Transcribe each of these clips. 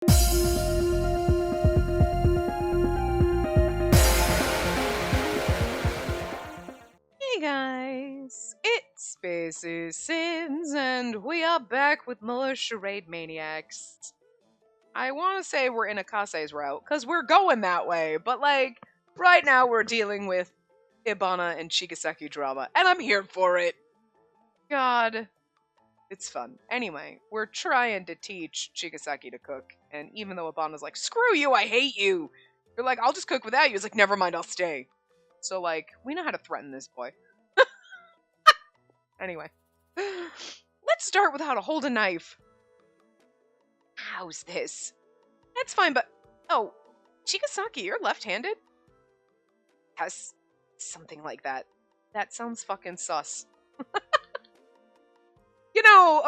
Hey guys, it's Spaces Sins, and we are back with more Charade Maniacs. I want to say we're in Akase's route, because we're going that way, but right now we're dealing with Ibana and Chigasaki drama, and I'm here for it. God, it's fun. Anyway, we're trying to teach Chigasaki to cook, and even though Ibana's like, screw you, I hate you, you're like, I'll just cook without you. It's like, never mind, I'll stay. So, we know how to threaten this boy. Anyway, let's start with how to hold a knife. How's this? That's fine, but... Oh, Chigasaki, you're left-handed? Yes, something like that. That sounds fucking sus.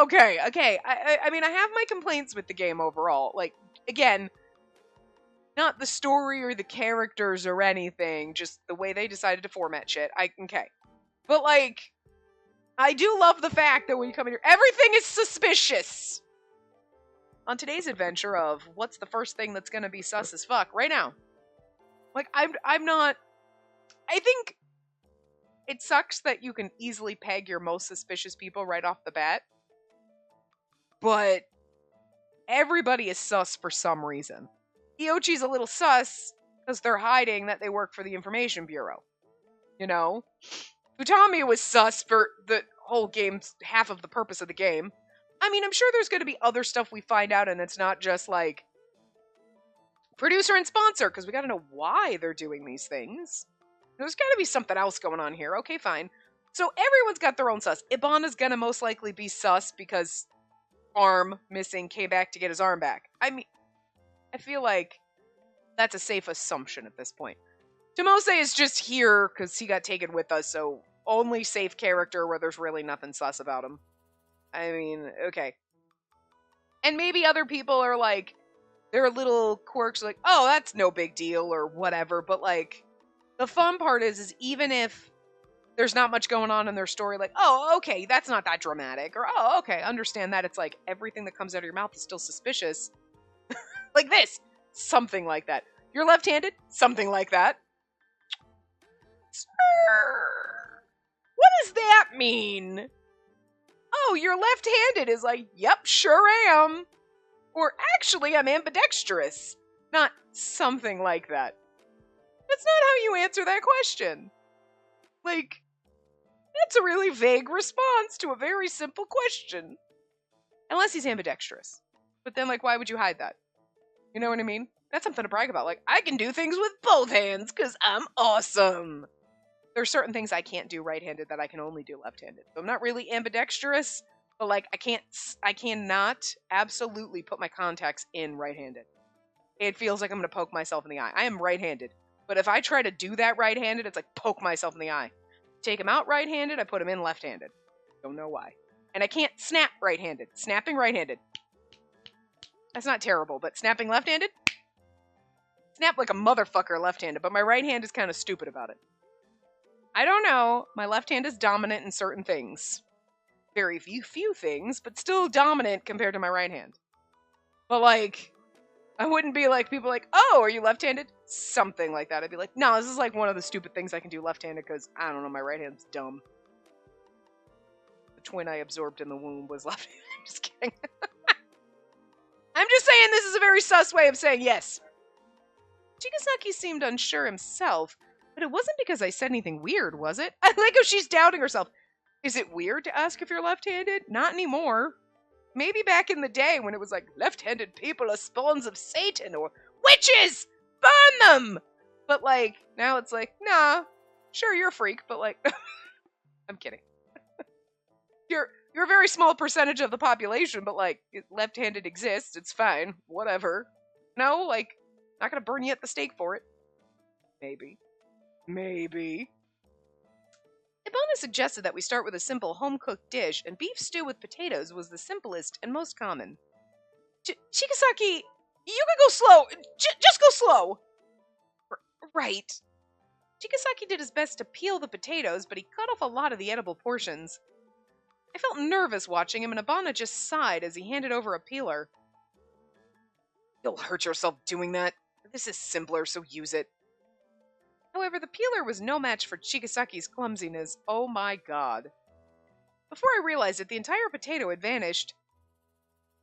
Okay. I mean, I have my complaints with the game overall. Again, not the story or the characters or anything, just the way they decided to format shit. Okay. But, I do love the fact that when you come in here, everything is suspicious! On today's adventure of what's the first thing that's gonna be sus as fuck, right now. I'm not... I think it sucks that you can easily peg your most suspicious people right off the bat. But everybody is sus for some reason. Iochi's a little sus because they're hiding that they work for the Information Bureau. You know? Utami was sus for the whole game's half of the purpose of the game. I mean, I'm sure there's going to be other stuff we find out, and it's not just producer and sponsor, because we got to know why they're doing these things. There's got to be something else going on here. Okay, fine. So everyone's got their own sus. Ibana's going to most likely be sus because arm missing, came back to get his arm back. I mean, I feel like that's a safe assumption at this point. Tomose is just here because he got taken with us, so only safe character where there's really nothing sus about him. I mean, okay. And maybe other people are their little quirks oh, that's no big deal or whatever, but the fun part is even if there's not much going on in their story, oh, okay, that's not that dramatic, or oh, okay, understand that, it's everything that comes out of your mouth is still suspicious. Like this. Something like that. You're left-handed? Something like that. What does that mean? Oh, you're left-handed is yep, sure am. Or actually, I'm ambidextrous. Not something like that. That's not how you answer that question. That's a really vague response to a very simple question. Unless he's ambidextrous. But then, why would you hide that? You know what I mean? That's something to brag about. I can do things with both hands because I'm awesome. There's certain things I can't do right-handed that I can only do left-handed. So I'm not really ambidextrous, but I cannot absolutely put my contacts in right-handed. It feels like I'm going to poke myself in the eye. I am right-handed. But if I try to do that right-handed, it's poke myself in the eye. Take him out right-handed, I put him in left-handed. Don't know why. And I can't snap right-handed. Snapping right-handed. That's not terrible, but snapping left-handed? Snap like a motherfucker left-handed, but my right hand is kind of stupid about it. I don't know. My left hand is dominant in certain things. Very few things, but still dominant compared to my right hand. But I wouldn't be people oh, are you left-handed? Something like that. I'd be no, this is one of the stupid things I can do left-handed because, I don't know, my right hand's dumb. The twin I absorbed in the womb was left-handed. I'm just kidding. I'm just saying this is a very sus way of saying yes. Chigasaki seemed unsure himself, but it wasn't because I said anything weird, was it? I like how she's doubting herself. Is it weird to ask if you're left-handed? Not anymore. Maybe back in the day when it was left-handed people are spawns of Satan or witches! Burn them! But now it's nah, sure you're a freak, but I'm kidding. You're a very small percentage of the population, but left-handed exists, it's fine, whatever. No, not gonna burn you at the stake for it. Maybe. Ibana suggested that we start with a simple home-cooked dish, and beef stew with potatoes was the simplest and most common. Chigasaki, you can go slow! Just go slow! Right. Chigasaki did his best to peel the potatoes, but he cut off a lot of the edible portions. I felt nervous watching him, and Ibana just sighed as he handed over a peeler. You'll hurt yourself doing that. This is simpler, so use it. However, the peeler was no match for Chigasaki's clumsiness. Oh my god. Before I realized it, the entire potato had vanished.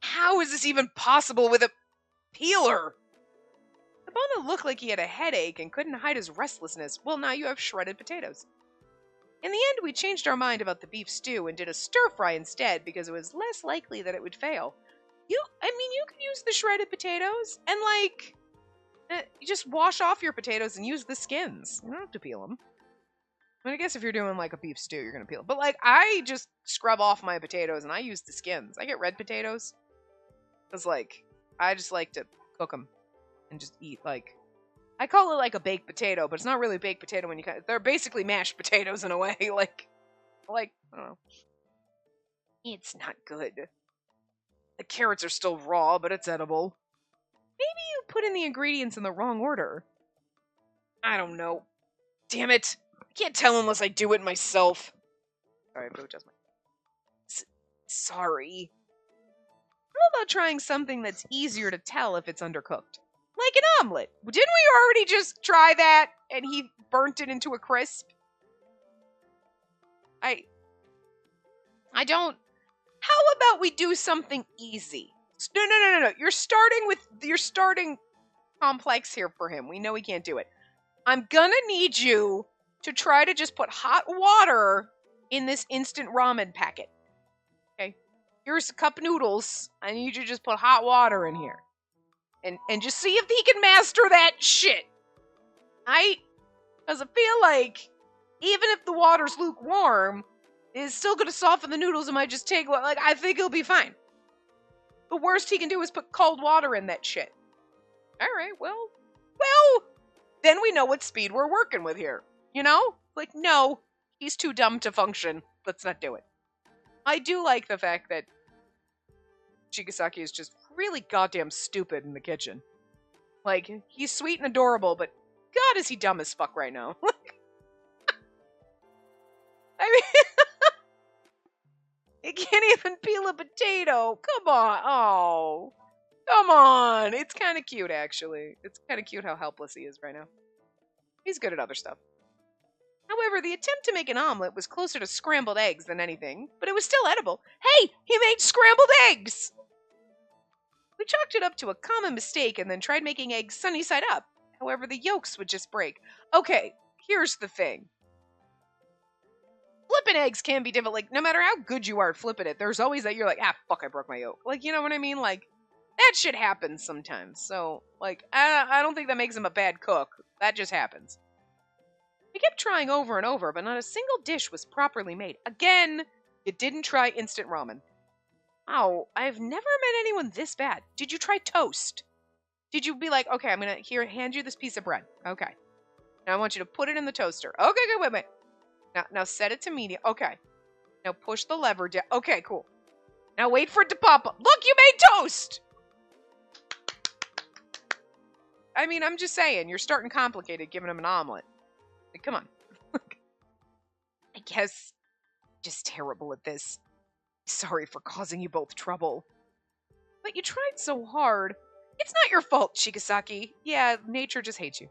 How is this even possible with a peeler? Abana looked like he had a headache and couldn't hide his restlessness. Well, now you have shredded potatoes. In the end, we changed our mind about the beef stew and did a stir-fry instead because it was less likely that it would fail. You can use the shredded potatoes and, you just wash off your potatoes and use the skins. You don't have to peel them. I guess if you're doing, a beef stew, you're going to peel them. But, I just scrub off my potatoes and I use the skins. I get red potatoes because, I just like to cook them and just eat, I call it, a baked potato, but it's not really a baked potato when they're basically mashed potatoes in a way. I don't know. It's not good. The carrots are still raw, but it's edible. Maybe you put in the ingredients in the wrong order. I don't know. Damn it. I can't tell unless I do it myself. Sorry, I have to adjust my... Sorry. How about trying something that's easier to tell if it's undercooked? Like an omelet. Didn't we already just try that and he burnt it into a crisp? I don't... How about we do something easy? No. You're starting complex here for him. We know he can't do it. I'm gonna need you to try to just put hot water in this instant ramen packet. Okay? Here's a cup of noodles. I need you to just put hot water in here. And just see if he can master that shit. Because I feel like even if the water's lukewarm, it's still going to soften the noodles and might just take, I think he'll be fine. The worst he can do is put cold water in that shit. Alright, well, then we know what speed we're working with here. You know? No, he's too dumb to function. Let's not do it. I do like the fact that Chigasaki is just really goddamn stupid in the kitchen. He's sweet and adorable, but God, is he dumb as fuck right now. I mean, he can't even peel a potato. Come on. Oh, come on. It's kind of cute, actually. It's kind of cute how helpless he is right now. He's good at other stuff. However, the attempt to make an omelet was closer to scrambled eggs than anything, but it was still edible. Hey, he made scrambled eggs! We chalked it up to a common mistake and then tried making eggs sunny side up. However, the yolks would just break. Okay, here's the thing. Flipping eggs can be difficult. No matter how good you are at flipping it, there's always that you're fuck, I broke my yolk. You know what I mean? That shit happens sometimes. So, I don't think that makes him a bad cook. That just happens. We kept trying over and over, but not a single dish was properly made. Again, you didn't try instant ramen. Wow, I've never met anyone this bad. Did you try toast? Did you be okay, I'm going to hand you this piece of bread. Okay. Now I want you to put it in the toaster. Okay, wait. Now set it to medium. Okay. Now push the lever down. Okay, cool. Now wait for it to pop up. Look, you made toast! I mean, I'm just saying, you're starting complicated giving him an omelet. Come on. I guess just terrible at this. Sorry for causing you both trouble. But you tried so hard. It's not your fault, Chigasaki. Yeah, nature just hates you.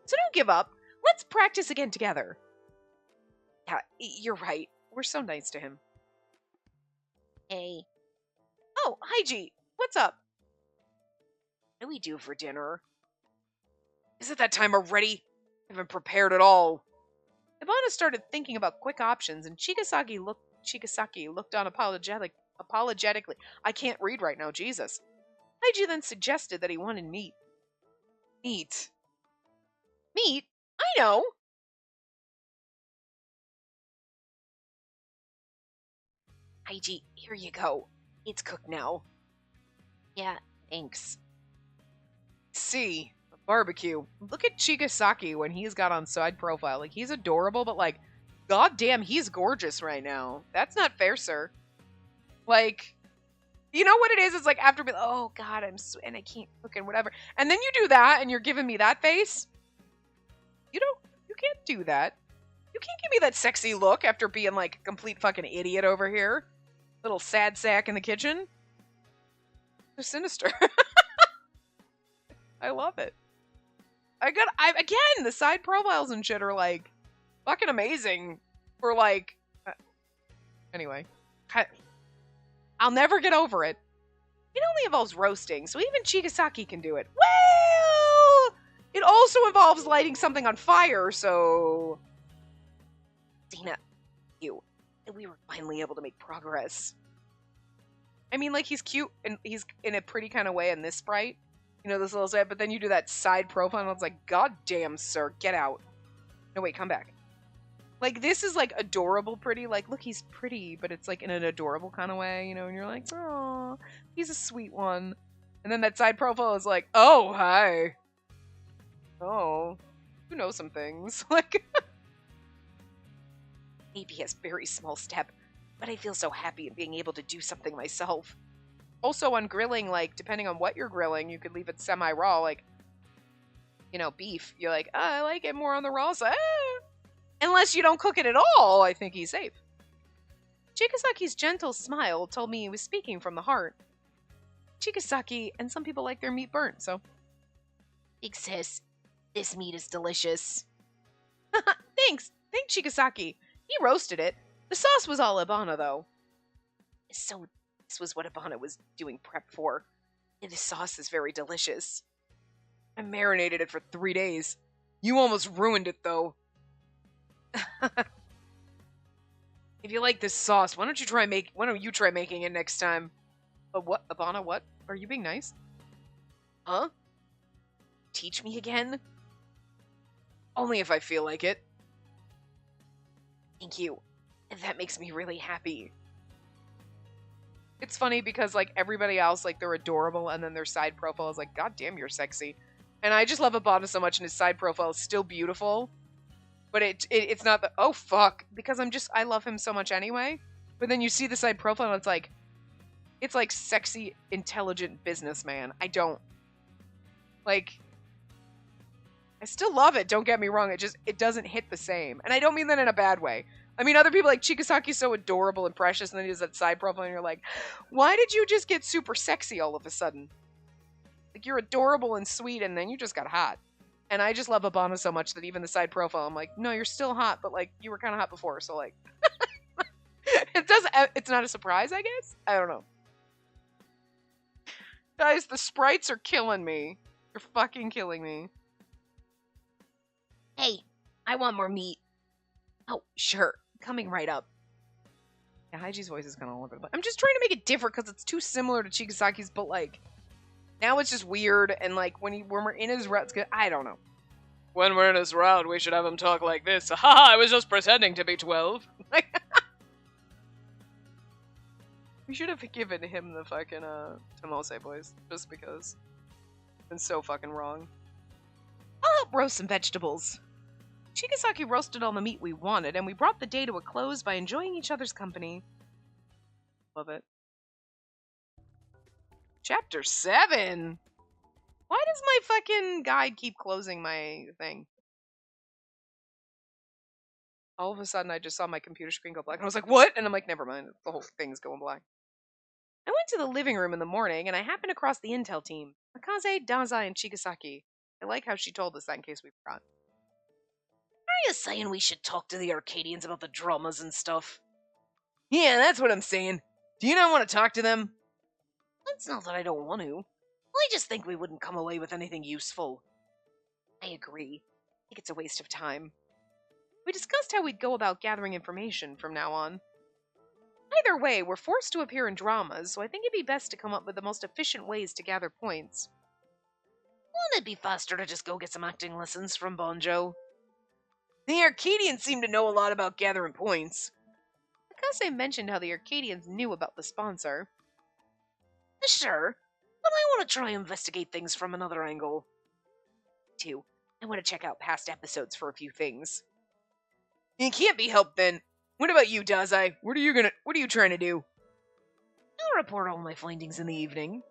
So don't give up. Let's practice again together. Yeah, you're right. We're so nice to him. Hey. Oh, hi, G. What's up? What do we do for dinner? Is it that time already? I haven't prepared at all. Ibana started thinking about quick options, and Chigasaki looked on apologetically. I can't read right now, Jesus. Haiji then suggested that he wanted meat. Meat? Meat? I know! Haiji, here you go. It's cooked now. Yeah, thanks. See, barbecue. Look at Chigasaki when he's got on side profile. He's adorable, but goddamn, he's gorgeous right now. That's not fair, sir. You know what it is? It's after being, oh god, and I can't cook and whatever. And then you do that and you're giving me that face? You can't do that. You can't give me that sexy look after being a complete fucking idiot over here. Little sad sack in the kitchen. So sinister. I love it. Again, the side profiles and shit are like fucking amazing for like. Anyway, I'll never get over it. It only involves roasting, so even Chigasaki can do it. Well, it also involves lighting something on fire, so. Dina, you. We were finally able to make progress. I mean, like, he's cute, and he's in a pretty kind of way in this sprite. You know, this little side, but then you do that side profile, and it's like, God damn, sir, get out. No, wait, come back. Like, this is, like, adorable pretty. Like, look, he's pretty, but it's, like, in an adorable kind of way, you know? And you're like, oh, he's a sweet one. And then that side profile is like, oh, hi. Oh, you know some things. Like, maybe a very small step, but I feel so happy in being able to do something myself. Also, on grilling, like, depending on what you're grilling, you could leave it semi-raw, like, you know, beef. You're like, oh, I like it more on the raw side. Unless you don't cook it at all, I think he's safe. Chikasaki's gentle smile told me he was speaking from the heart. Chigasaki, and some people like their meat burnt, so. Big sis, this meat is delicious. Thanks, Chigasaki. He roasted it. The sauce was all Ibana, though. So, this was what Ibana was doing prep for. And the sauce is very delicious. I marinated it for 3 days. You almost ruined it, though. If you like this sauce, why don't you try making it next time? But what, Ibana, what? Are you being nice? Huh? Teach me again? Only if I feel like it. Thank you. And that makes me really happy. It's funny because, like, everybody else, like, they're adorable, and then their side profile is like, God damn, you're sexy. And I just love Ibana so much, and his side profile is still beautiful. But it's not the, oh, fuck. Because I love him so much anyway. But then you see the side profile, and it's like sexy, intelligent businessman. I don't, like, I still love it, don't get me wrong. It doesn't hit the same. And I don't mean that in a bad way. I mean, other people, like, Chikasaki's so adorable and precious, and then he does that side profile, and you're like, why did you just get super sexy all of a sudden? Like, you're adorable and sweet, and then you just got hot. And I just love Ibana so much that even the side profile, I'm like, no, you're still hot, but, like, you were kind of hot before, so, like, it's not a surprise, I guess? I don't know. Guys, the sprites are killing me. They're fucking killing me. Hey, I want more meat. Oh, sure. Coming right up. Yeah, Haiji's voice is kind of all over the place. I'm just trying to make it different because it's too similar to Chigasaki's, but, like, now it's just weird, and, like, when we're in his route, I don't know. When we're in his route, we should have him talk like this. Ha! I was just pretending to be 12. We should have given him the fucking, Tomose voice, just because. It's been so fucking wrong. I'll help roast some vegetables. Chigasaki roasted all the meat we wanted, and we brought the day to a close by enjoying each other's company. Love it. Chapter 7? Why does my fucking guide keep closing my thing? All of a sudden, I just saw my computer screen go black, and I was like, what? And I'm like, never mind, the whole thing's going black. I went to the living room in the morning, and I happened across the intel team. Akaze, Dazai, and Chigasaki. I like how she told us that in case we forgot. Are you saying we should talk to the Arcadians about the dramas and stuff? Yeah, that's what I'm saying. Do you not want to talk to them? It's not that I don't want to. I just think we wouldn't come away with anything useful. I agree. I think it's a waste of time. We discussed how we'd go about gathering information from now on. Either way, we're forced to appear in dramas, so I think it'd be best to come up with the most efficient ways to gather points. Wouldn't it be faster to just go get some acting lessons from Bonjo? The Arcadians seem to know a lot about gathering points. Akase mentioned how the Arcadians knew about the sponsor. Sure, but I want to try and investigate things from another angle. Too, I want to check out past episodes for a few things. It can't be helped then. What about you, Dazai? What are you trying to do? I'll report all my findings in the evening.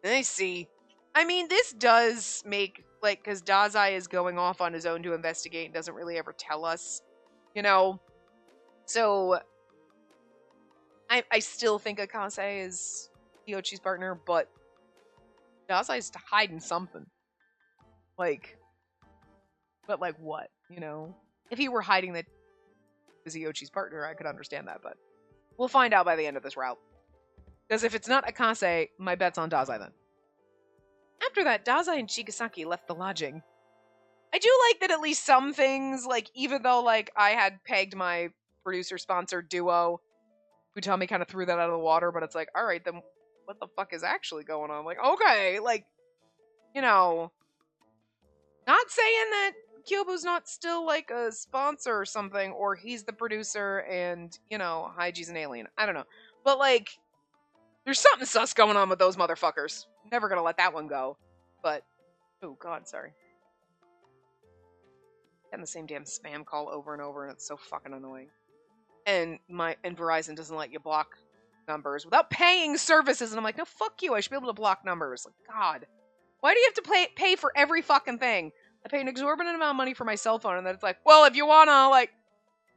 I see. I mean, this does make, like, because Dazai is going off on his own to investigate and doesn't really ever tell us, you know? So, I still think Akase is Kyochi's partner, but Dazai's hiding something. Like, but like what? You know? If he were hiding that is Iochi's partner, I could understand that, but we'll find out by the end of this route. Because if it's not Akase, my bet's on Dazai then. After that, Dazai and Shigesaki left the lodging. I do like that at least some things, like, even though, like, I had pegged my producer-sponsored duo, Futami kind of threw that out of the water, but it's like, alright, then what the fuck is actually going on? Like, okay, like, you know, not saying that Kyobu's not still, like, a sponsor or something, or he's the producer and, you know, Haiji's an alien. I don't know. But, like, there's something sus going on with those motherfuckers. Never gonna let that one go. But, oh god, sorry. Getting the same damn spam call over and over, and it's so fucking annoying. And Verizon doesn't let you block numbers without paying services, and I'm like, no, fuck you, I should be able to block numbers. Like, god. Why do you have to pay for every fucking thing? I pay an exorbitant amount of money for my cell phone, and then it's like, well, if you wanna, like...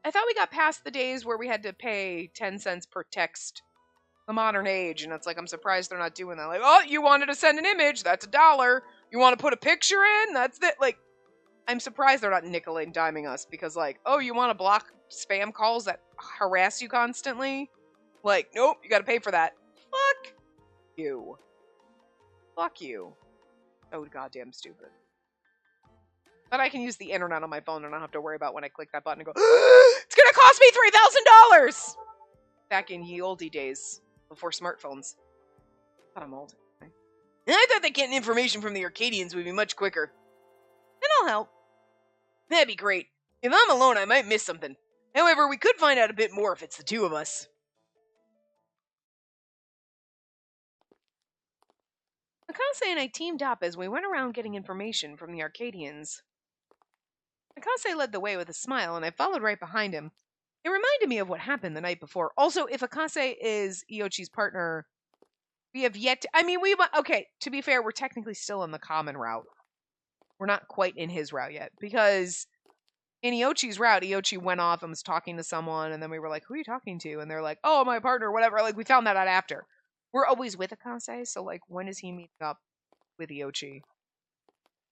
I thought we got past the days where we had to pay 10 cents per text. The modern age, and it's like, I'm surprised they're not doing that. Like, oh, you wanted to send an image, that's $1. You want to put a picture in, that's it. Like, I'm surprised they're not nickel and diming us, because, like, oh, you want to block spam calls that harass you constantly? Like, nope, you gotta pay for that. Fuck you. Fuck you. So goddamn stupid. But I can use the internet on my phone and I don't have to worry about when I click that button and go, it's gonna cost me $3,000! Back in ye olde days, before smartphones. God, I'm old. Okay. And I thought that getting information from the Arcadians would be much quicker. And I'll help. That'd be great. If I'm alone, I might miss something. However, we could find out a bit more if it's the two of us. Akase and I teamed up as we went around getting information from the Arcadians. Akase led the way with a smile, and I followed right behind him. It reminded me of what happened the night before. Also, if Akase is Iochi's partner, we have yet to... I mean, okay, to be fair, we're technically still in the common route. We're not quite in his route yet, because in Iochi's route, Iochi went off and was talking to someone, and then we were like, who are you talking to? And they're like, oh, my partner, whatever. Like, we found that out after. We're always with Akase, so, like, when is he meeting up with Iochi?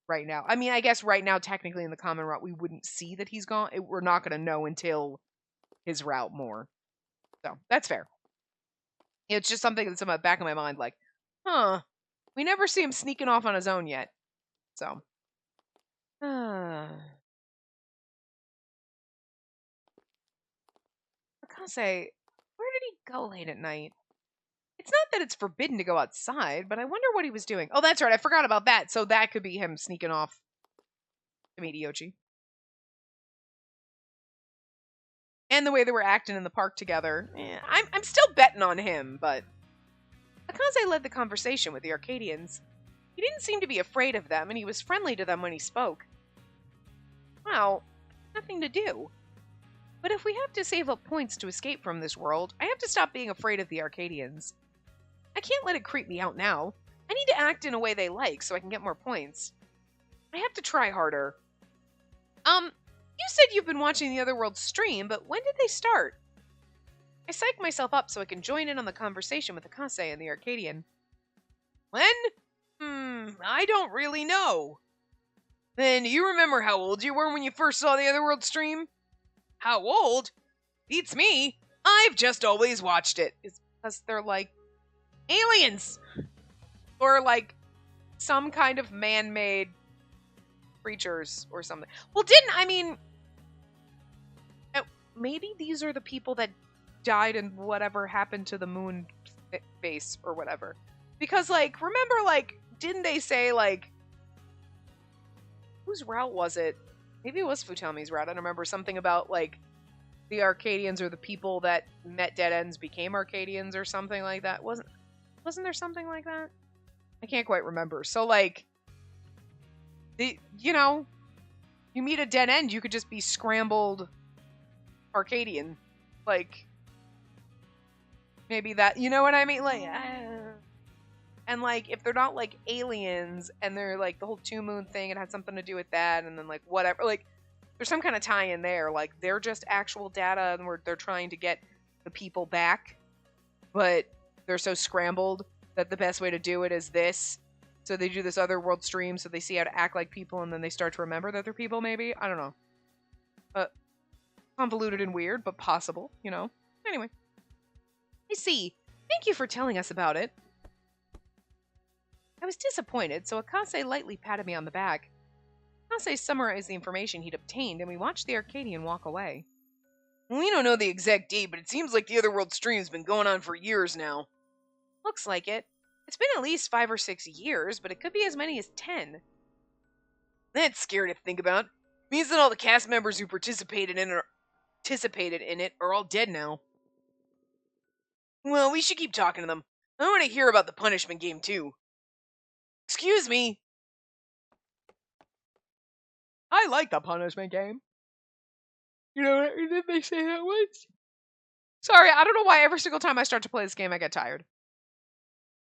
Right now. I mean, I guess right now, technically in the common route, we wouldn't see that he's gone. We're not going to know until his route more. So, that's fair. It's just something that's in the back of my mind, like, huh, we never see him sneaking off on his own yet. So. Akase, where did he go late at night? It's not that it's forbidden to go outside, but I wonder what he was doing. Oh, that's right, I forgot about that. So that could be him sneaking off to meet Iochi. And the way they were acting in the park together. I'm still betting on him, but... Akase led the conversation with the Arcadians. He didn't seem to be afraid of them, and he was friendly to them when he spoke. Well, nothing to do. But if we have to save up points to escape from this world, I have to stop being afraid of the Arcadians. I can't let it creep me out now. I need to act in a way they like so I can get more points. I have to try harder. You said you've been watching the Otherworld stream, but when did they start? I psych myself up so I can join in on the conversation with Akase and the Arcadian. When? I don't really know. Then you remember how old you were when you first saw the Otherworld stream? How old? Beats me. I've just always watched it. It's because they're like aliens. Or like some kind of man-made creatures or something. Well, maybe these are the people that died and whatever happened to the moon base or whatever. Because, like, remember, like, didn't they say, like, whose route was it? Maybe it was Futami's route. I don't remember something about, like, the Arcadians or the people that met dead ends became Arcadians or something like that. Wasn't there something like that? I can't quite remember. So, like, you know, you meet a dead end, you could just be scrambled Arcadian. Like, maybe that, you know what I mean? Like, and, like, if they're not, like, aliens, and they're, like, the whole two-moon thing, it had something to do with that, and then, like, whatever, like, there's some kind of tie-in there. Like, they're just actual data, and they're trying to get the people back, but they're so scrambled that the best way to do it is this. So they do this other world stream so they see how to act like people and then they start to remember that they're people, maybe? I don't know. Convoluted and weird, but possible, you know? Anyway. I see. Thank you for telling us about it. I was disappointed, so Akase lightly patted me on the back. Akase summarized the information he'd obtained, and we watched the Arcadian walk away. We don't know the exact date, but it seems like the Otherworld stream's been going on for years now. Looks like it. It's been at least 5 or 6 years, but it could be as many as 10. That's scary to think about. Means that all the cast members who participated in it are all dead now. Well, we should keep talking to them. I want to hear about the punishment game, too. Excuse me. I like the punishment game. You know, did they say that once? Sorry, I don't know why every single time I start to play this game I get tired.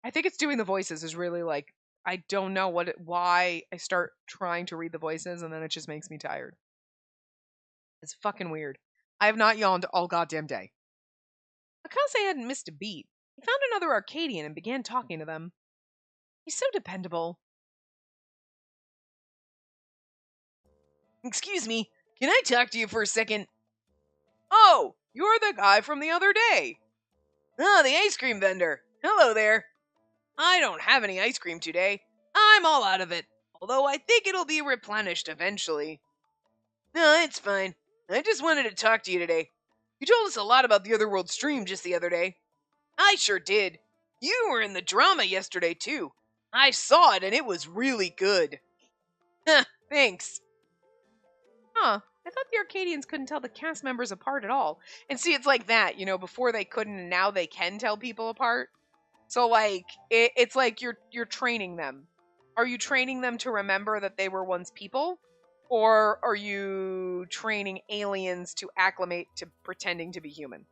I think it's doing the voices is really like, I don't know why I start trying to read the voices and then it just makes me tired. It's fucking weird. I have not yawned all goddamn day. Akase hadn't missed a beat. He found another Arcadian and began talking to them. He's so dependable. Excuse me, can I talk to you for a second? Oh, you're the guy from the other day. Oh, the ice cream vendor. Hello there. I don't have any ice cream today. I'm all out of it, although I think it'll be replenished eventually. No, it's fine. I just wanted to talk to you today. You told us a lot about the Otherworld stream just the other day. I sure did. You were in the drama yesterday, too. I saw it, and it was really good. Huh, thanks. Huh, I thought the Arcadians couldn't tell the cast members apart at all. And see, it's like that, you know, before they couldn't, and now they can tell people apart. So, like, it's like you're training them. Are you training them to remember that they were once people? Or are you training aliens to acclimate to pretending to be human?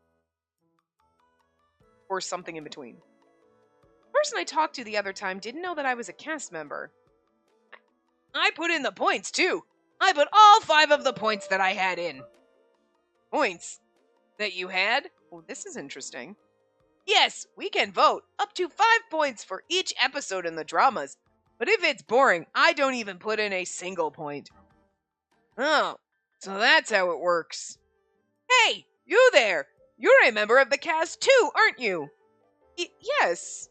Or something in between? The person I talked to the other time didn't know that I was a cast member. I put in the points, too. I put all 5 of the points that I had in. Points? That you had? Oh, this is interesting. Yes, we can vote up to 5 points for each episode in the dramas. But if it's boring, I don't even put in a single point. Oh, so that's how it works. Hey, you there! You're a member of the cast too, aren't you? Yes.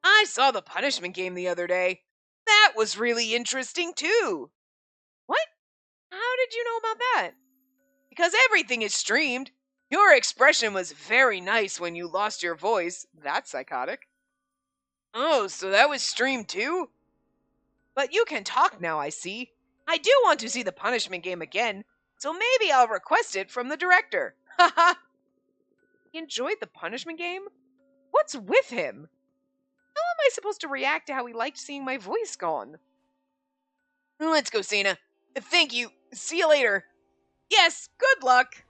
I saw the punishment game the other day. That was really interesting too. What? How did you know about that? Because everything is streamed. Your expression was very nice when you lost your voice. That's psychotic. Oh, so that was streamed too? But you can talk now, I see. I do want to see the punishment game again, so maybe I'll request it from the director. Haha. He enjoyed the punishment game? What's with him? How am I supposed to react to how he liked seeing my voice gone? Let's go, Sana. Thank you. See you later. Yes, good luck.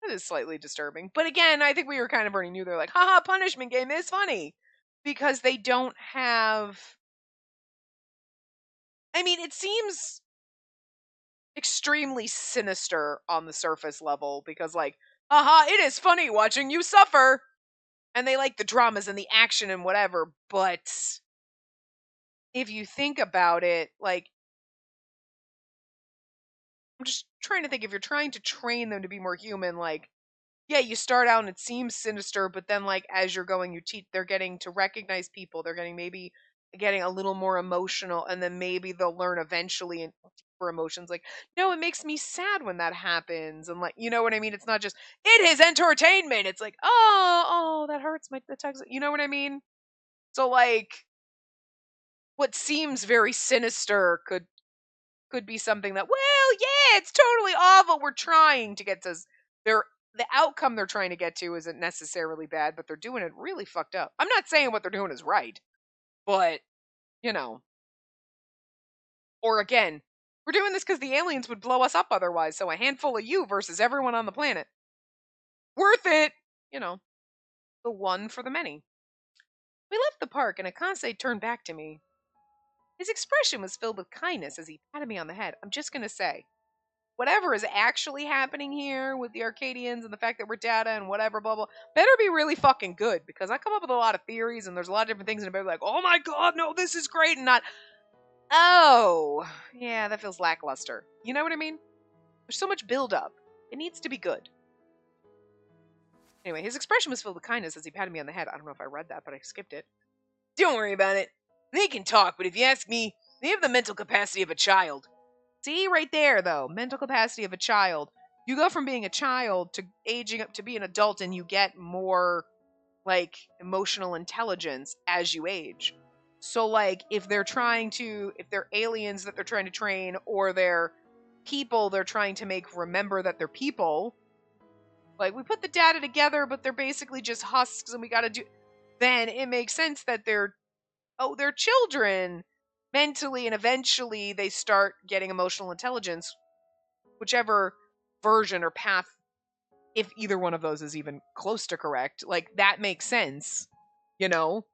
That is slightly disturbing. But again, I think we were kind of already knew they're like, haha, punishment game is funny. Because they don't have... I mean, it seems extremely sinister on the surface level. Because like, haha, it is funny watching you suffer. And they like the dramas and the action and whatever. But if you think about it, like, I'm just trying to think, if you're trying to train them to be more human, like, yeah, you start out and it seems sinister, but then, like, as you're going, you teach, they're getting to recognize people, they're getting a little more emotional, and then maybe they'll learn eventually and for emotions, like, no, it makes me sad when that happens, and like, you know what I mean? It's not just, it is entertainment, it's like, oh, that hurts, that tugs, you know what I mean? So, like, what seems very sinister could be something that, well, yeah, it's totally awful. We're trying to get to the outcome they're trying to get to isn't necessarily bad, but they're doing it really fucked up. I'm not saying what they're doing is right, but, you know. Or again, we're doing this because the aliens would blow us up otherwise, so a handful of you versus everyone on the planet. Worth it! You know, the one for the many. We left the park and Akase turned back to me. His expression was filled with kindness as he patted me on the head. I'm just gonna say, whatever is actually happening here with the Arcadians and the fact that we're data and whatever, blah, blah, better be really fucking good, because I come up with a lot of theories and there's a lot of different things and everybody's like, oh my god, no, this is great, and not, oh, yeah, that feels lackluster. You know what I mean? There's so much build-up. It needs to be good. Anyway, his expression was filled with kindness as he patted me on the head. I don't know if I read that, but I skipped it. Don't worry about it. They can talk, but if you ask me, they have the mental capacity of a child. See, right there, though. Mental capacity of a child. You go from being a child to aging up to be an adult, and you get more, like, emotional intelligence as you age. So, like, if they're aliens that they're trying to train, or they're people they're trying to make remember that they're people, like, we put the data together, but they're basically just husks, and we gotta do... Then it makes sense that they're children mentally, and eventually they start getting emotional intelligence, whichever version or path, if either one of those is even close to correct. Like, that makes sense, you know?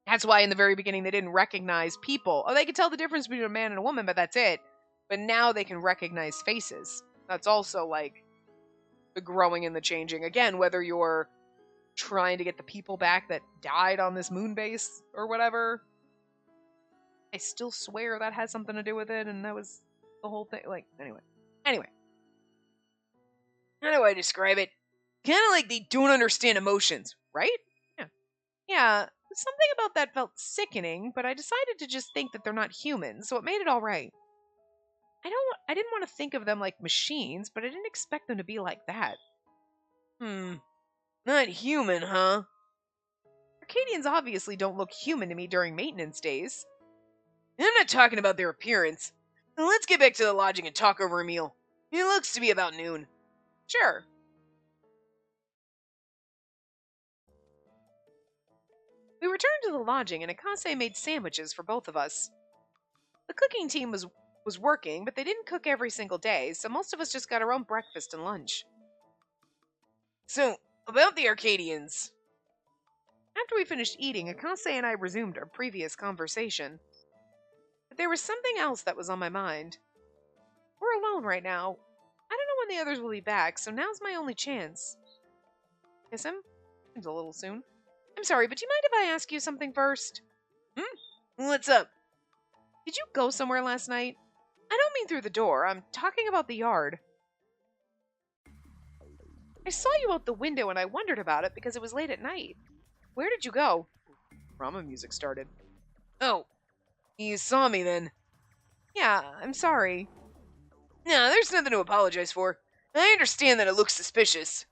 That's why in the very beginning they didn't recognize people. Oh, they could tell the difference between a man and a woman, but that's it. But now they can recognize faces. That's also, like, the growing and the changing. Again, whether you're trying to get the people back that died on this moon base or whatever, I still swear that has something to do with it, and that was the whole thing. Like, anyway. How do I describe it? Kind of like they don't understand emotions, right? Yeah, something about that felt sickening, but I decided to just think that they're not human, so it made it all right. I didn't want to think of them like machines, but I didn't expect them to be like that. Not human, huh? Arcadians obviously don't look human to me during maintenance days. I'm not talking about their appearance. Now let's get back to the lodging and talk over a meal. It looks to be about noon. Sure. We returned to the lodging, and Akase made sandwiches for both of us. The cooking team was working, but they didn't cook every single day, so most of us just got our own breakfast and lunch. So, about the Arcadians. After we finished eating, Akase and I resumed our previous conversation. But there was something else that was on my mind. We're alone right now. I don't know when the others will be back, so now's my only chance. Kiss him? Seems a little soon. I'm sorry, but do you mind if I ask you something first? What's up? Did you go somewhere last night? I don't mean through the door. I'm talking about the yard. I saw you out the window and I wondered about it because it was late at night. Where did you go? Drama music started. Oh, you saw me then. Yeah, I'm sorry. No, there's nothing to apologize for. I understand that it looks suspicious.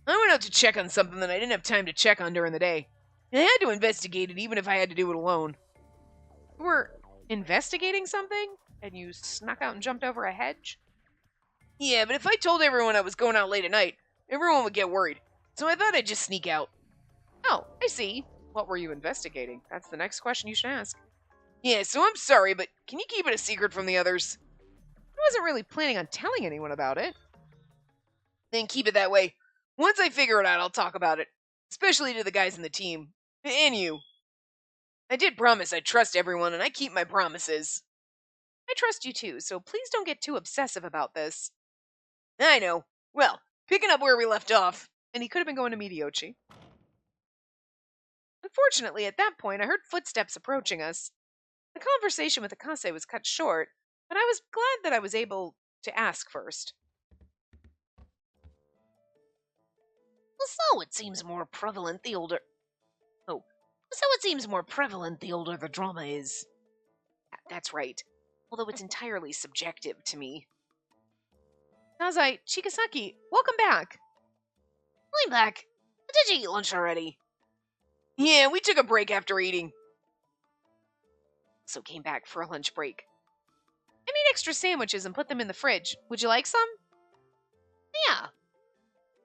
I went out to check on something that I didn't have time to check on during the day. I had to investigate it even if I had to do it alone. You were investigating something? And you snuck out and jumped over a hedge? Yeah, but if I told everyone I was going out late at night, everyone would get worried. So I thought I'd just sneak out. Oh, I see. What were you investigating? That's the next question you should ask. Yeah, so I'm sorry, but can you keep it a secret from the others? I wasn't really planning on telling anyone about it. Then keep it that way. Once I figure it out, I'll talk about it. Especially to the guys in the team. And you. I did promise I'd trust everyone, and I keep my promises. I trust you too, so please don't get too obsessive about this. I know. Well, picking up where we left off, and he could have been going to Midiochi. Unfortunately, at that point, I heard footsteps approaching us. The conversation with Akase was cut short, but I was glad that I was able to ask first. So it seems more prevalent the older the drama is. That's right. Although it's entirely subjective to me. Nazai, Chigasaki, welcome back. I'm back. Did you eat lunch already? Yeah, we took a break after eating. So came back for a lunch break. I made extra sandwiches and put them in the fridge. Would you like some? Yeah.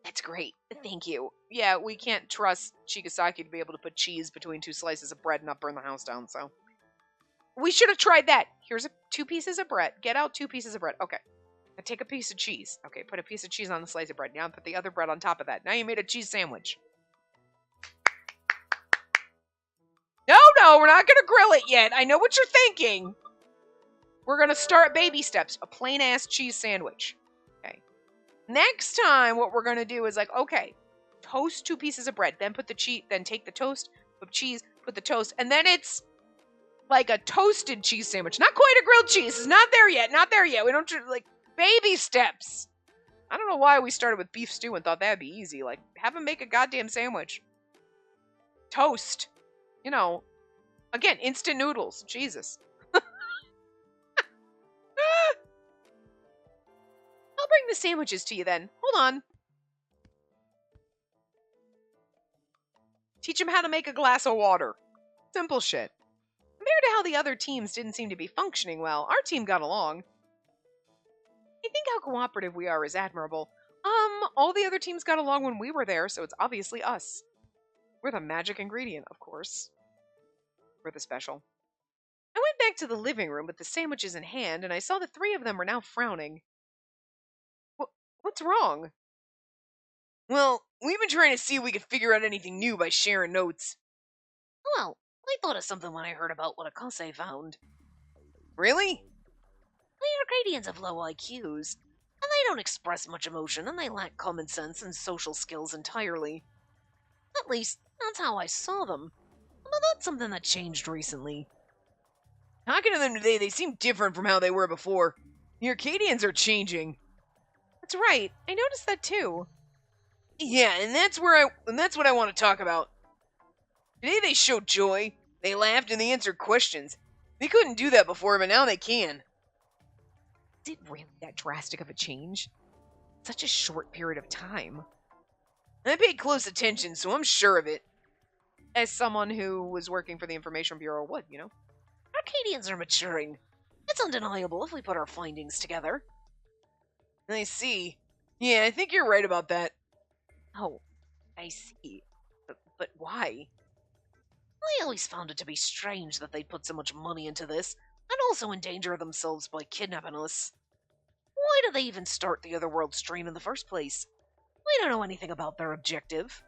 That's great. Thank you. Yeah, we can't trust Chigasaki to be able to put cheese between 2 slices of bread and not burn the house down, so. We should have tried that. Here's 2 pieces of bread. Get out 2 pieces of bread. Okay. Now take a piece of cheese. Okay, put a piece of cheese on the slice of bread. Now put the other bread on top of that. Now you made a cheese sandwich. No, we're not going to grill it yet. I know what you're thinking. We're going to start baby steps. A plain-ass cheese sandwich. Okay. Next time, what we're going to do is like, okay, toast 2 pieces of bread. Then put the cheese, then take the toast, put cheese, put the toast. And then it's like a toasted cheese sandwich. Not quite a grilled cheese. It's not there yet. Not there yet. We don't, like, baby steps. I don't know why we started with beef stew and thought that'd be easy. Like, have them make a goddamn sandwich. Toast. You know, again, instant noodles. Jesus. I'll bring the sandwiches to you then. Hold on. Teach them how to make a glass of water. Simple shit. Compared to how the other teams didn't seem to be functioning well, our team got along. I think how cooperative we are is admirable. All the other teams got along when we were there, so it's obviously us. We're the magic ingredient, of course. We're the special. I went back to the living room with the sandwiches in hand, and I saw the 3 of them were now frowning. What's wrong? Well, we've been trying to see if we could figure out anything new by sharing notes. Well, I thought of something when I heard about what Akase found. Really? The Arcadians have low IQs, and they don't express much emotion, and they lack common sense and social skills entirely. At least, that's how I saw them. But that's something that changed recently. Talking to them today, they seem different from how they were before. The Arcadians are changing. That's right. I noticed that too. Yeah, and that's what I want to talk about. Today they showed joy. They laughed and they answered questions. They couldn't do that before, but now they can. Is it really that drastic of a change? Such a short period of time. I paid close attention, so I'm sure of it. As someone who was working for the Information Bureau would, you know. Arcadians are maturing. It's undeniable if we put our findings together. I see. Yeah, I think you're right about that. Oh, I see. But why? I always found it to be strange that they'd put so much money into this, and also endanger themselves by kidnapping us. Why did they even start the Otherworld strain in the first place? We don't know anything about their objective.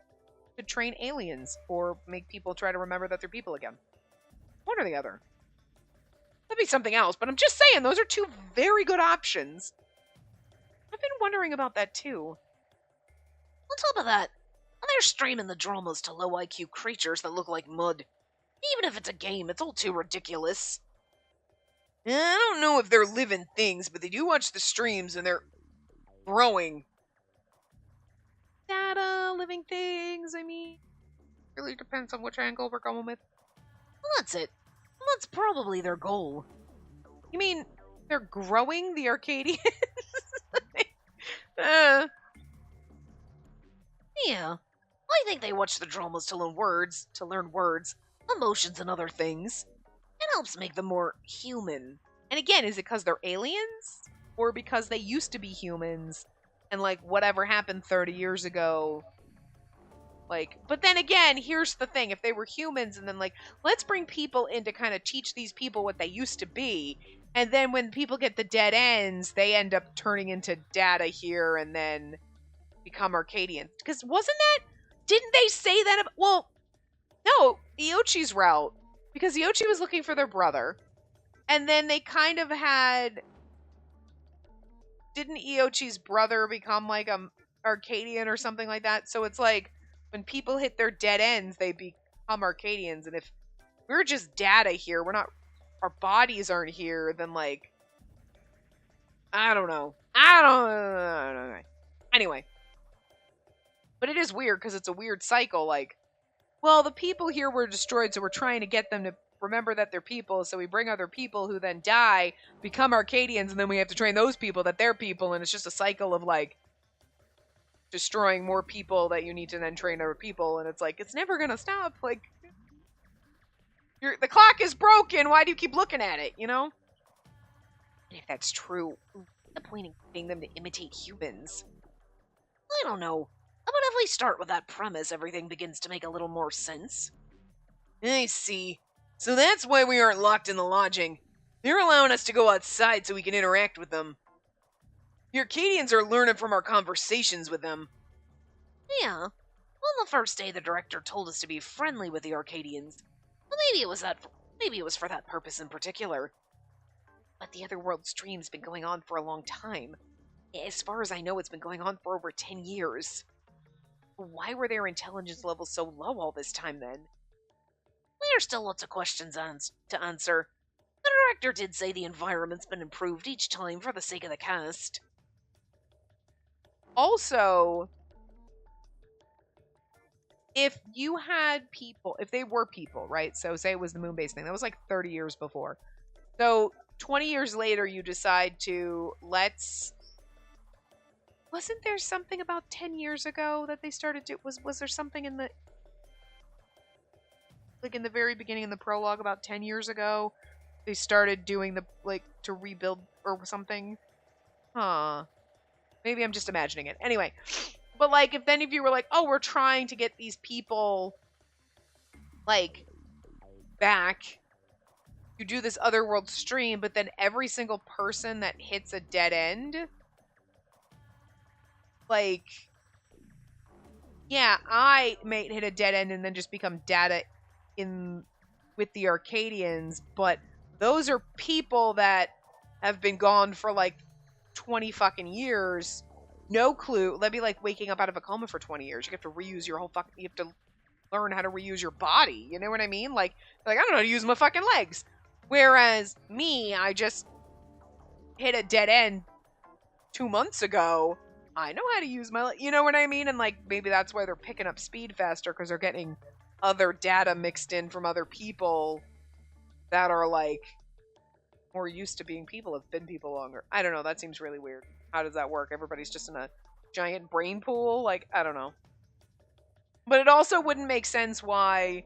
To train aliens, or make people try to remember that they're people again. One or the other. That'd be something else, but I'm just saying, those are 2 very good options. I've been wondering about that too. On top of that, they're straining the dramas to low IQ creatures that look like mud. Even if it's a game, it's all too ridiculous. I don't know if they're living things, but they do watch the streams and they're growing. Data, living things, I mean. Really depends on which angle we're going with. Well, that's it. That's probably their goal. You mean, they're growing the Arcadians? Yeah. I think they watch the dramas to learn words, emotions, and other things. It helps make them more human. And again, is it because they're aliens? Or because they used to be humans? And, like, whatever happened 30 years ago... Like, but then again, here's the thing. If they were humans and then, like, let's bring people in to kind of teach these people what they used to be. And then when people get the dead ends, they end up turning into data here and then become Arcadians. Because didn't they say that? Well, no, Iochi's route. Because Iochi was looking for their brother. And then they kind of had... Didn't Iochi's brother become like a Arcadian or something like that? So it's like, when people hit their dead ends, they become Arcadians. And if we're just data here, our bodies aren't here, then like, I don't know. I don't know. Anyway. But it is weird, because it's a weird cycle, like, well, the people here were destroyed, so we're trying to get them to remember that they're people, so we bring other people who then die, become Arcadians, and then we have to train those people that they're people, and it's just a cycle of, like, destroying more people that you need to then train other people, and it's like, it's never gonna stop, like, the clock is broken, why do you keep looking at it, you know? And if that's true, what's the point in getting them to imitate humans? I don't know. But if we start with that premise, everything begins to make a little more sense. I see. So that's why we aren't locked in the lodging. They're allowing us to go outside so we can interact with them. The Arcadians are learning from our conversations with them. Yeah. Well, the first day the director told us to be friendly with the Arcadians. Well, maybe it was for that purpose in particular. But the otherworld stream's been going on for a long time. As far as I know, it's been going on for over 10 years. Why were their intelligence levels so low all this time then? There's still lots of questions to answer. The director did say the environment's been improved each time for the sake of the cast. Also, if you had people, if they were people, right? So say it was the moon base thing, that was like 30 years before. So 20 years later, you decide to wasn't there something about 10 years ago that they started to, was there something in the, like in the very beginning in the prologue about 10 years ago, they started doing the, like, to rebuild or something? Huh. Maybe I'm just imagining it. Anyway, but like, if any of you were like, oh, we're trying to get these people, like, back, you do this otherworld stream, but then every single person that hits a dead end, like, yeah, I may hit a dead end and then just become data in with the Arcadians, but those are people that have been gone for like 20 fucking years. No clue. That'd be like waking up out of a coma for 20 years. You have to reuse your whole fucking, you have to learn how to reuse your body. You know what I mean? Like I don't know how to use my fucking legs. Whereas me, I just hit a dead end 2 months ago. I know how to use my, you know what I mean? And like, maybe that's why they're picking up speed faster, because they're getting other data mixed in from other people that are like more used to being people, have been people longer. I don't know. That seems really weird. How does that work? Everybody's just in a giant brain pool? Like, I don't know. But it also wouldn't make sense why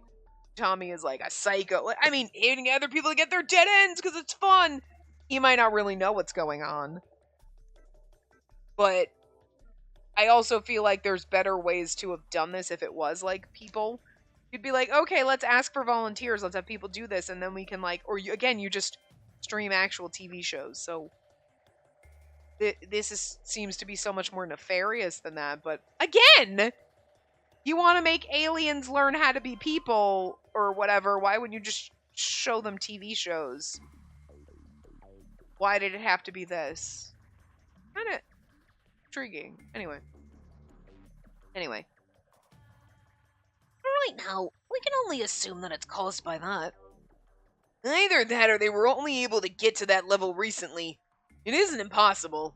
Tommy is like a psycho. I mean, hating other people to get their dead ends because it's fun. He might not really know what's going on. But I also feel like there's better ways to have done this if it was like people. You'd be like, okay, let's ask for volunteers. Let's have people do this. And then we can like, or you, again, you just stream actual TV shows. So this seems to be so much more nefarious than that. But again, you want to make aliens learn how to be people or whatever. Why wouldn't you just show them TV shows? Why did it have to be this? Kind of intriguing. Anyway. Right now, we can only assume that it's caused by that. Either that or they were only able to get to that level recently. It isn't impossible.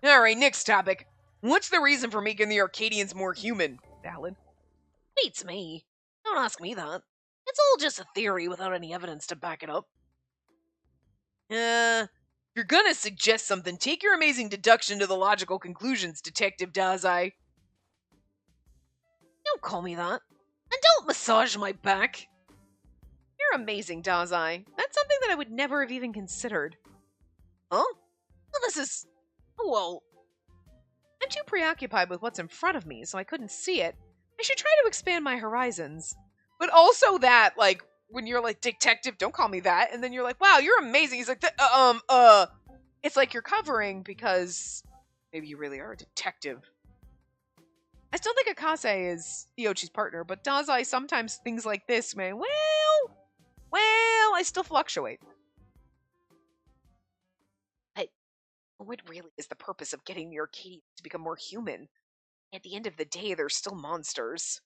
Alright, next topic. What's the reason for making the Arcadians more human? Valid. Beats me. Don't ask me that. It's all just a theory without any evidence to back it up. If you're gonna suggest something, take your amazing deduction to the logical conclusions, Detective Dazai. Don't call me that. And don't massage my back. You're amazing, Dazai. That's something that I would never have even considered. Huh? Well, this is... well... I'm too preoccupied with what's in front of me, so I couldn't see it. I should try to expand my horizons. But also that, like, when you're like, detective, don't call me that, and then you're like, wow, you're amazing. He's like, it's like you're covering because maybe you really are a detective. I still think Akase is Iochi's partner, but Dazai sometimes things like this, man. Well, I still fluctuate. What really is the purpose of getting the Arcadians to become more human? At the end of the day, they're still monsters.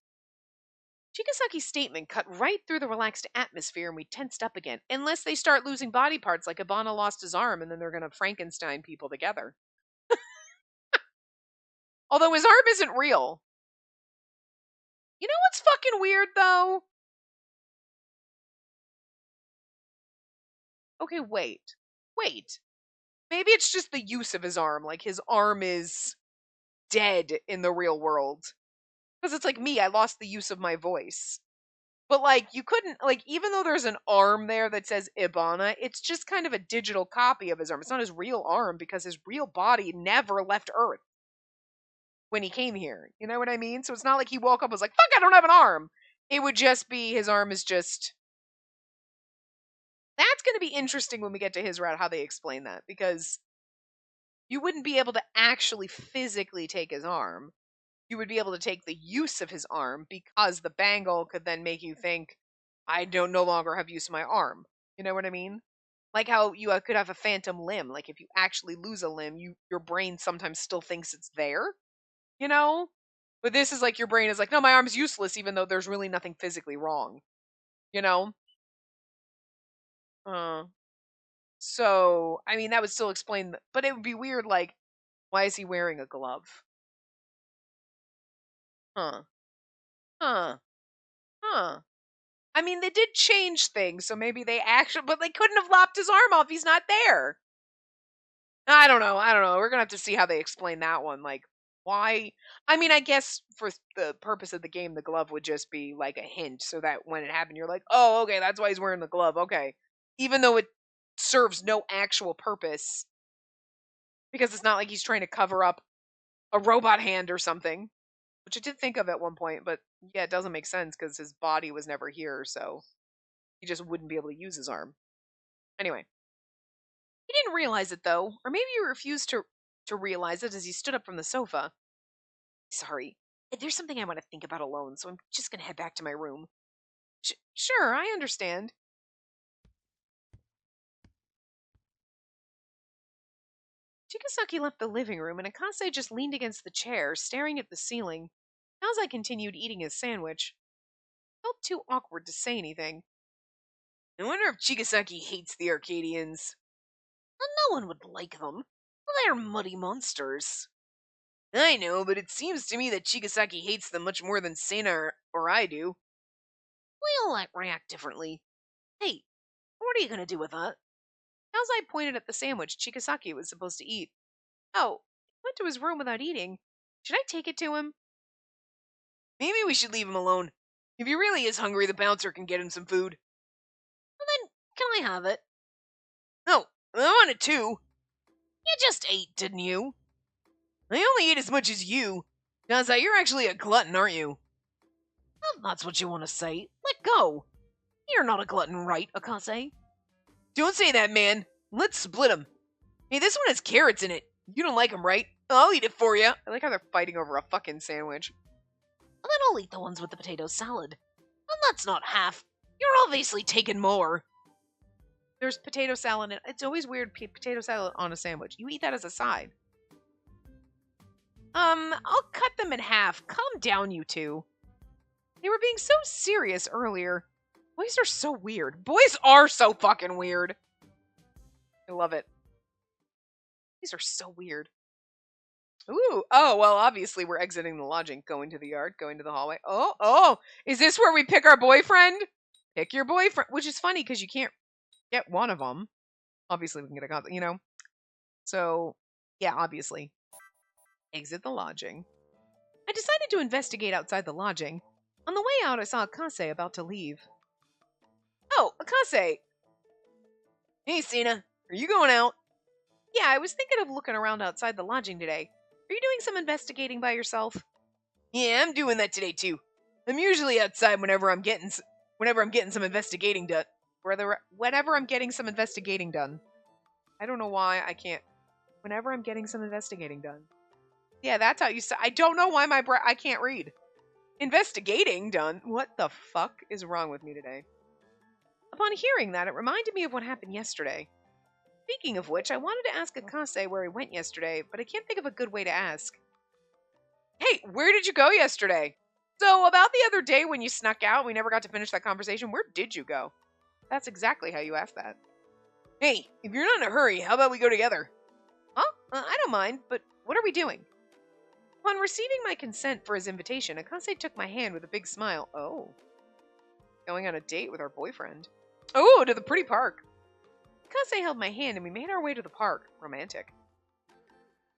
Chikasaki's statement cut right through the relaxed atmosphere and we tensed up again. Unless they start losing body parts like Ibana lost his arm and then they're gonna Frankenstein people together. Although his arm isn't real. You know what's fucking weird, though? Okay, wait. Maybe it's just the use of his arm. Like, his arm is dead in the real world. Because it's like me, I lost the use of my voice. But, like, you couldn't, like, even though there's an arm there that says Ibana, it's just kind of a digital copy of his arm. It's not his real arm because his real body never left Earth when he came here. You know what I mean? So it's not like he woke up and was like, fuck, I don't have an arm. It would just be his arm is just... That's going to be interesting when we get to his route, how they explain that. Because you wouldn't be able to actually physically take his arm. You would be able to take the use of his arm because the bangle could then make you think, I don't no longer have use of my arm. You know what I mean? Like how you could have a phantom limb. Like if you actually lose a limb, your brain sometimes still thinks it's there, you know? But this is like your brain is like, no, my arm's useless, even though there's really nothing physically wrong, you know? Uh, so, I mean, that would still explain, but it would be weird, like, why is he wearing a glove? Huh. Huh. Huh. I mean, they did change things, so maybe they actually, but they couldn't have lopped his arm off. He's not there. I don't know. I don't know. We're gonna have to see how they explain that one. Like, why? I mean, I guess for the purpose of the game, the glove would just be like a hint, so that when it happened, you're like, oh, okay, that's why he's wearing the glove. Okay, even though it serves no actual purpose, because it's not like he's trying to cover up a robot hand or something, which I did think of at one point. But yeah, it doesn't make sense because his body was never here, so he just wouldn't be able to use his arm. Anyway. He didn't realize it though, or maybe he refused to realize it as he stood up from the sofa. Sorry, there's something I want to think about alone, so I'm just gonna head back to my room. Sure, I understand. Chigasaki left the living room, and Akase just leaned against the chair, staring at the ceiling. As I continued eating his sandwich, it felt too awkward to say anything. I wonder if Chigasaki hates the Arcadians. No one would like them. They're muddy monsters. I know, but it seems to me that Chigasaki hates them much more than Sena or I do. We all react differently. Hey, what are you going to do with that? As I pointed at the sandwich Chigasaki was supposed to eat. Oh, he went to his room without eating. Should I take it to him? Maybe we should leave him alone. If he really is hungry, the bouncer can get him some food. Well, then, can I have it? No, I want it too. You just ate, didn't you? I only ate as much as you. Naza, you're actually a glutton, aren't you? Well, that's what you want to say. Let go. You're not a glutton, right, Akase? Don't say that, man. Let's split them. Hey, this one has carrots in it. You don't like them, right? I'll eat it for you. I like how they're fighting over a fucking sandwich. Well, then I'll eat the ones with the potato salad. And that's not half. You're obviously taking more. There's potato salad in it. It's always weird, potato salad on a sandwich. You eat that as a side. I'll cut them in half. Calm down, you two. They were being so serious earlier. Boys are so weird. Boys are so fucking weird. I love it. These are so weird. Ooh. Oh, well, obviously we're exiting the lodging, going to the yard, going to the hallway. Oh. Is this where we pick our boyfriend? Pick your boyfriend. Which is funny because you can't get one of them. Obviously we can get a, you know. So, yeah, obviously. Exit the lodging. I decided to investigate outside the lodging. On the way out, I saw Akase about to leave. Oh, Akase! Hey, Sina. Are you going out? Yeah, I was thinking of looking around outside the lodging today. Are you doing some investigating by yourself? Yeah, I'm doing that today too. I'm usually outside whenever I'm getting some investigating done. Whenever I'm getting some investigating done. I don't know why I can't. Whenever I'm getting some investigating done. Yeah, that's how you say. I don't know why I can't read. Investigating done? What the fuck is wrong with me today? Upon hearing that, it reminded me of what happened yesterday. Speaking of which, I wanted to ask Akase where he went yesterday, but I can't think of a good way to ask. Hey, where did you go yesterday? So, about the other day when you snuck out, we never got to finish that conversation, where did you go? That's exactly how you asked that. Hey, if you're not in a hurry, how about we go together? Huh? I don't mind, but what are we doing? Upon receiving my consent for his invitation, Akase took my hand with a big smile. Oh. Going on a date with our boyfriend. Oh, to the pretty park. Akase held my hand and we made our way to the park. Romantic.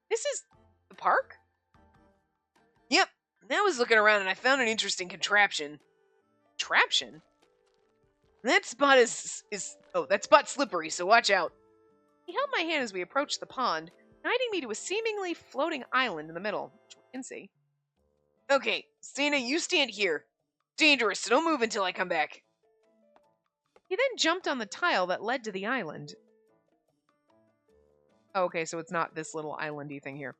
This is the park? Yep. I was looking around and I found an interesting contraption. Contraption? That spot that spot's slippery, so watch out. He held my hand as we approached the pond, guiding me to a seemingly floating island in the middle, which we can see. Okay, Sina, you stand here. Dangerous, so don't move until I come back. He then jumped on the tile that led to the island. Oh, okay, so it's not this little islandy thing here.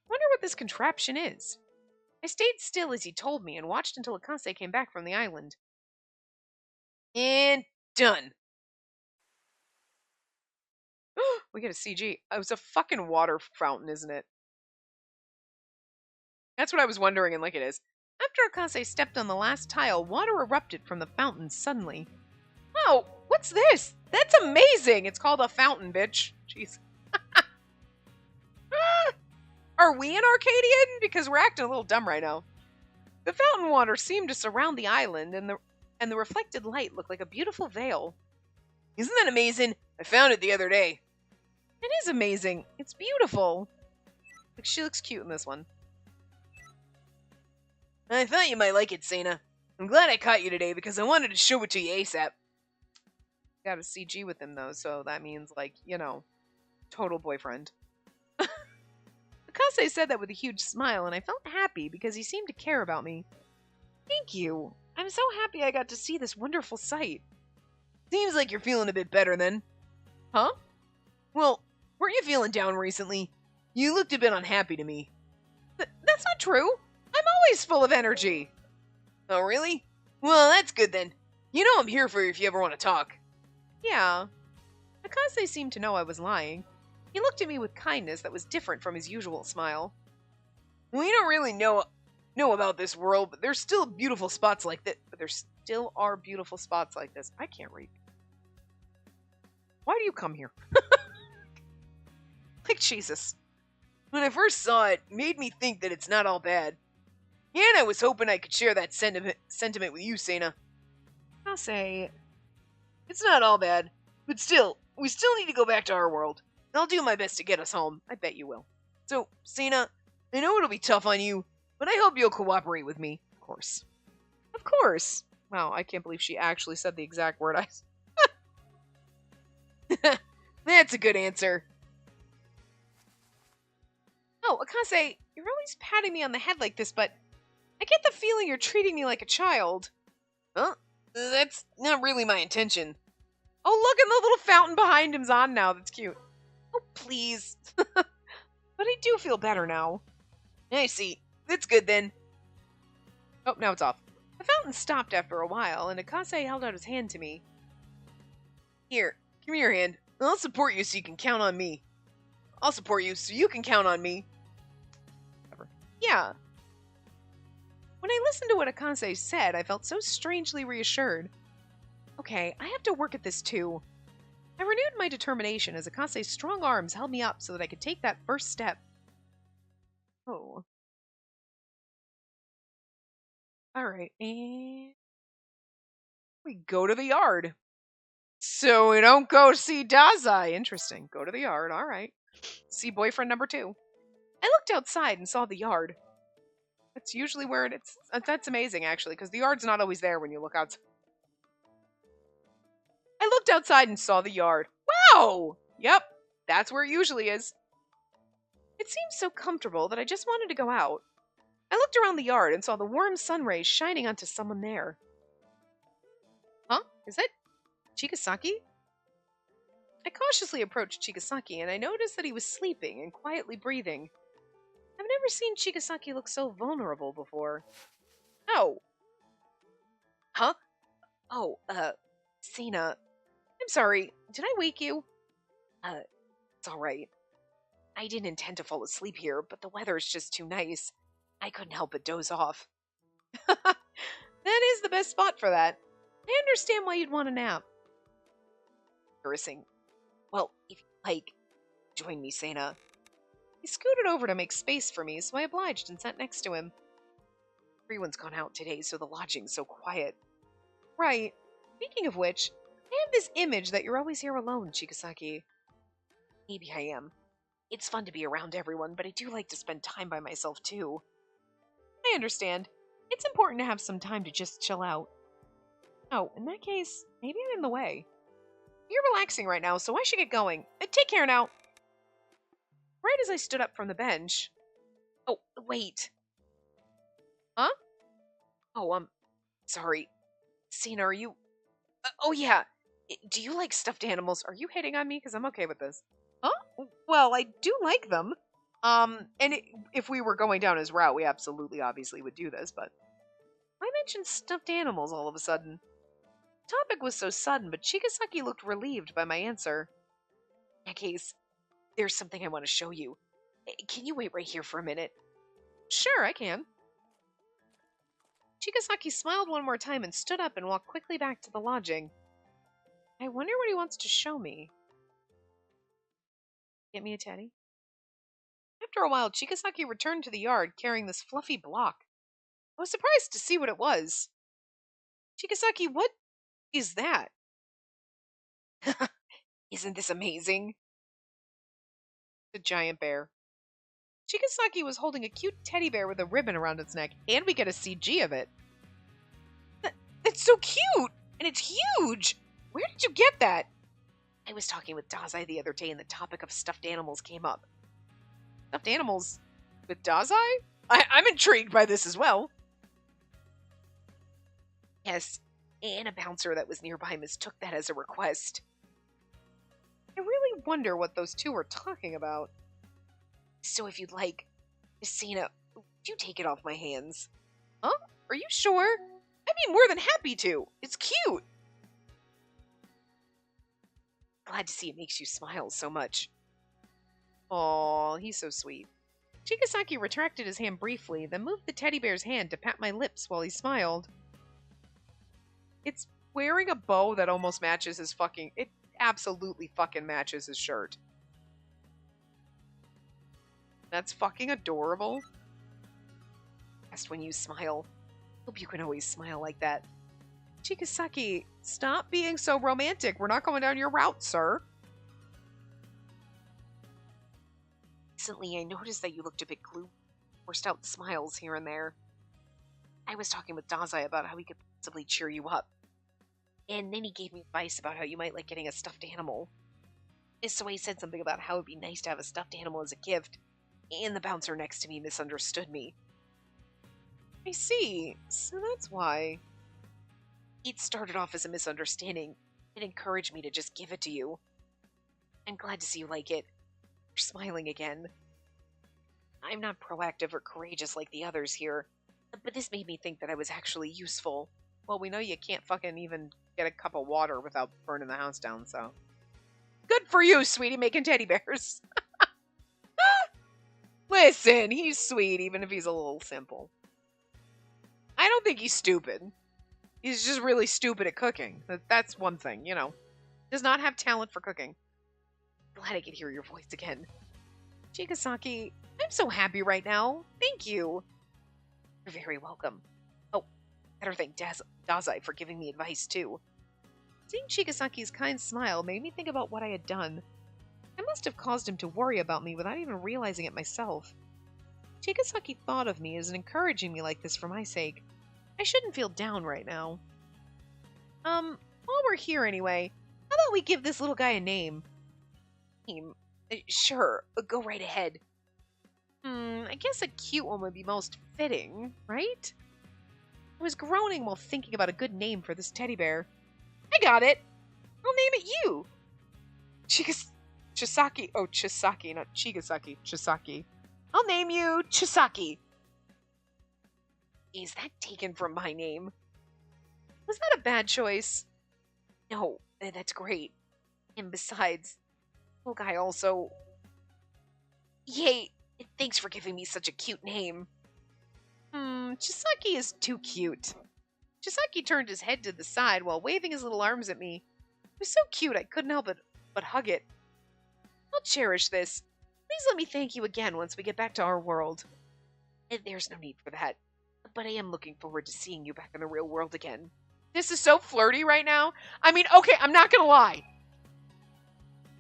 Wonder what this contraption is. I stayed still as he told me and watched until Akase came back from the island. And done. We get a CG. Oh, it's a fucking water fountain, isn't it? That's what I was wondering, and like it is. After Akase stepped on the last tile, water erupted from the fountain suddenly. Oh, what's this? That's amazing! It's called a fountain, bitch. Jeez. Are we an Arcadian? Because we're acting a little dumb right now. The fountain water seemed to surround the island, and the reflected light looked like a beautiful veil. Isn't that amazing? I found it the other day. It is amazing. It's beautiful. Like, she looks cute in this one. I thought you might like it, Sana. I'm glad I caught you today because I wanted to show it to you ASAP. Got a CG with him, though, so that means, like, you know, total boyfriend. Akase said that with a huge smile, and I felt happy because he seemed to care about me. Thank you. I'm so happy I got to see this wonderful sight. Seems like you're feeling a bit better then. Huh? Well, weren't you feeling down recently? You looked a bit unhappy to me. That's not true. I'm always full of energy. Oh, really? Well, that's good then. You know I'm here for you if you ever want to talk. Yeah. Akase seemed to know I was lying. He looked at me with kindness that was different from his usual smile. We don't really know about this world, but there's still beautiful spots like this. But there still are beautiful spots like this. I can't read. Why do you come here? Like, Jesus. When I first saw it, it made me think that it's not all bad. And I was hoping I could share that sentiment with you, Sana. I'll say, it's not all bad, but still, we still need to go back to our world. I'll do my best to get us home. I bet you will. So, Sana, I know it'll be tough on you, but I hope you'll cooperate with me. Of course. Of course. Wow, I can't believe she actually said the exact word I said. That's a good answer. Oh, Akase, you're always patting me on the head like this, but I get the feeling you're treating me like a child. Huh? That's not really my intention. Oh, look, and the little fountain behind him's on now. That's cute. Oh, please. But I do feel better now. I see. That's good then. Oh, now it's off. The fountain stopped after a while, and Akase held out his hand to me. Here, give me your hand. I'll support you so you can count on me. I'll support you so you can count on me. Whatever. Yeah. When I listened to what Akase said, I felt so strangely reassured. Okay, I have to work at this too. I renewed my determination as Akase's strong arms held me up so that I could take that first step. Oh. Alright, and we go to the yard. So we don't go see Dazai. Interesting. Go to the yard, alright. See boyfriend number 2. I looked outside and saw the yard. That's usually where it's... That's amazing, actually, because the yard's not always there when you look outside. I looked outside and saw the yard. Wow! Yep, that's where it usually is. It seemed so comfortable that I just wanted to go out. I looked around the yard and saw the warm sun rays shining onto someone there. Huh? Is that Chigasaki? I cautiously approached Chigasaki, and I noticed that he was sleeping and quietly breathing. I've never seen Chigasaki look so vulnerable before. Oh. Huh? Oh, Sana. I'm sorry. Did I wake you? It's alright. I didn't intend to fall asleep here, but the weather is just too nice. I couldn't help but doze off. That is the best spot for that. I understand why you'd want a nap. Embarrassing. Well, if you like, join me, Sana. He scooted over to make space for me, so I obliged and sat next to him. Everyone's gone out today, so the lodging's so quiet. Right. Speaking of which, I have this image that you're always here alone, Chigasaki. Maybe I am. It's fun to be around everyone, but I do like to spend time by myself, too. I understand. It's important to have some time to just chill out. Oh, in that case, maybe I'm in the way. You're relaxing right now, so I should get going. Take care now. Right as I stood up from the bench... Oh, wait. Huh? Oh, sorry. Sana, are you... oh, yeah. Do you like stuffed animals? Are you hitting on me? Because I'm okay with this. Huh? Well, I do like them. If we were going down his route, we absolutely, obviously would do this, but... I mentioned stuffed animals all of a sudden. The topic was so sudden, but Chigasaki looked relieved by my answer. In that case, There's something I want to show you. Can you wait right here for a minute? Sure, I can. Chigasaki smiled one more time and stood up and walked quickly back to the lodging. I wonder what he wants to show me. Get me a teddy? After a while, Chigasaki returned to the yard carrying this fluffy block. I was surprised to see what it was. Chigasaki, what is that? Isn't this amazing? The giant bear. Chigasaki was holding a cute teddy bear with a ribbon around its neck, and we get a CG of it. That's so cute! And it's huge! Where did you get that? I was talking with Dazai the other day and the topic of stuffed animals came up. Stuffed animals with Dazai? I'm intrigued by this as well. Yes, and a bouncer that was nearby mistook that as a request. I really wonder what those two were talking about. So if you'd like, Messina, would you take it off my hands? Huh? Are you sure? I'd be more than happy to. It's cute. Glad to see it makes you smile so much. Aw, he's so sweet. Chigasaki retracted his hand briefly, then moved the teddy bear's hand to pat my lips while he smiled. It's wearing a bow that almost matches his fucking... It absolutely fucking matches his shirt. That's fucking adorable. Best when you smile. Hope you can always smile like that. Chigasaki, stop being so romantic. We're not going down your route, sir. Recently, I noticed that you looked a bit gloomy, forced out smiles here and there. I was talking with Dazai about how he could possibly cheer you up. And then he gave me advice about how you might like getting a stuffed animal. So he said something about how it'd be nice to have a stuffed animal as a gift, and the bouncer next to me misunderstood me. I see. So that's why. It started off as a misunderstanding. It encouraged me to just give it to you. I'm glad to see you like it. You're smiling again. I'm not proactive or courageous like the others here, but this made me think that I was actually useful. Well, we know you can't fucking even get a cup of water without burning the house down, so. Good for you, sweetie, making teddy bears. Listen, he's sweet, even if he's a little simple. I don't think he's stupid. He's just really stupid at cooking. That's one thing, you know. Does not have talent for cooking. Glad I could hear your voice again. Chigasaki, I'm so happy right now. Thank you. You're very welcome. Oh, better thank Dazai for giving me advice, too. Seeing Chigasaki's kind smile made me think about what I had done. I must have caused him to worry about me without even realizing it myself. Chigasaki thought of me as encouraging me like this for my sake. I shouldn't feel down right now. While we're here anyway, how about we give this little guy a name? Sure, go right ahead. I guess a cute one would be most fitting, right? I was groaning while thinking about a good name for this teddy bear. I got it! I'll name it you! Chisaki. Oh, Chisaki, not Chigasaki. Chisaki. I'll name you Chisaki. Is that taken from my name? Was that a bad choice? No, that's great. And besides, little guy also... Yay! Thanks for giving me such a cute name. Chisaki is too cute. Chisaki turned his head to the side while waving his little arms at me. It was so cute I couldn't help but hug it. I'll cherish this. Please let me thank you again once we get back to our world. There's no need for that, but I am looking forward to seeing you back in the real world again. This is so flirty right now. I mean, okay, I'm not gonna lie.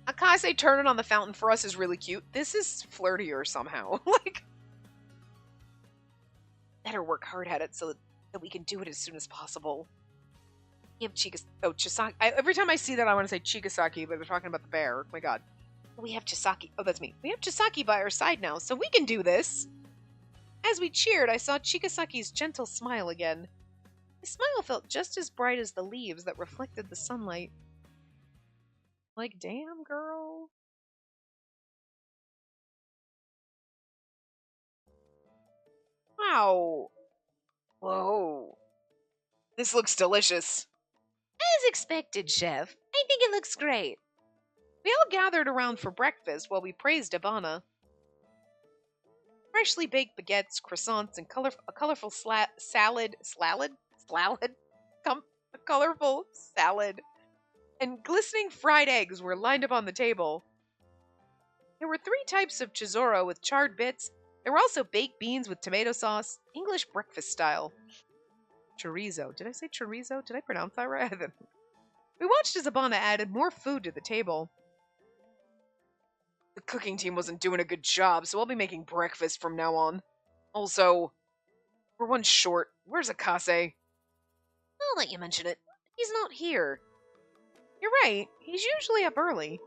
Akase turning on the fountain for us is really cute. This is flirtier somehow. Like, better work hard at it so that we can do it as soon as possible. We have Chisaki. Every time I see that, I want to say Chigasaki, but they're talking about the bear. Oh my god. We have Chisaki. Oh, that's me. We have Chisaki by our side now, so we can do this. As we cheered, I saw Chigasaki's gentle smile again. His smile felt just as bright as the leaves that reflected the sunlight. Like, damn, girl. Wow. Whoa. This looks delicious. As expected, Chef. I think it looks great. We all gathered around for breakfast while we praised Ivana. Freshly baked baguettes, croissants, and a colorful salad, a colorful salad, and glistening fried eggs were lined up on the table. There were 3 types of chizorro with charred bits. There were also baked beans with tomato sauce, English breakfast style. Chorizo. Did I say chorizo? Did I pronounce that right? We watched as Ivana added more food to the table. The cooking team wasn't doing a good job, so I'll be making breakfast from now on. Also, we're 1 short. Where's Akase? I'll let you mention it. He's not here. You're right. He's usually up early.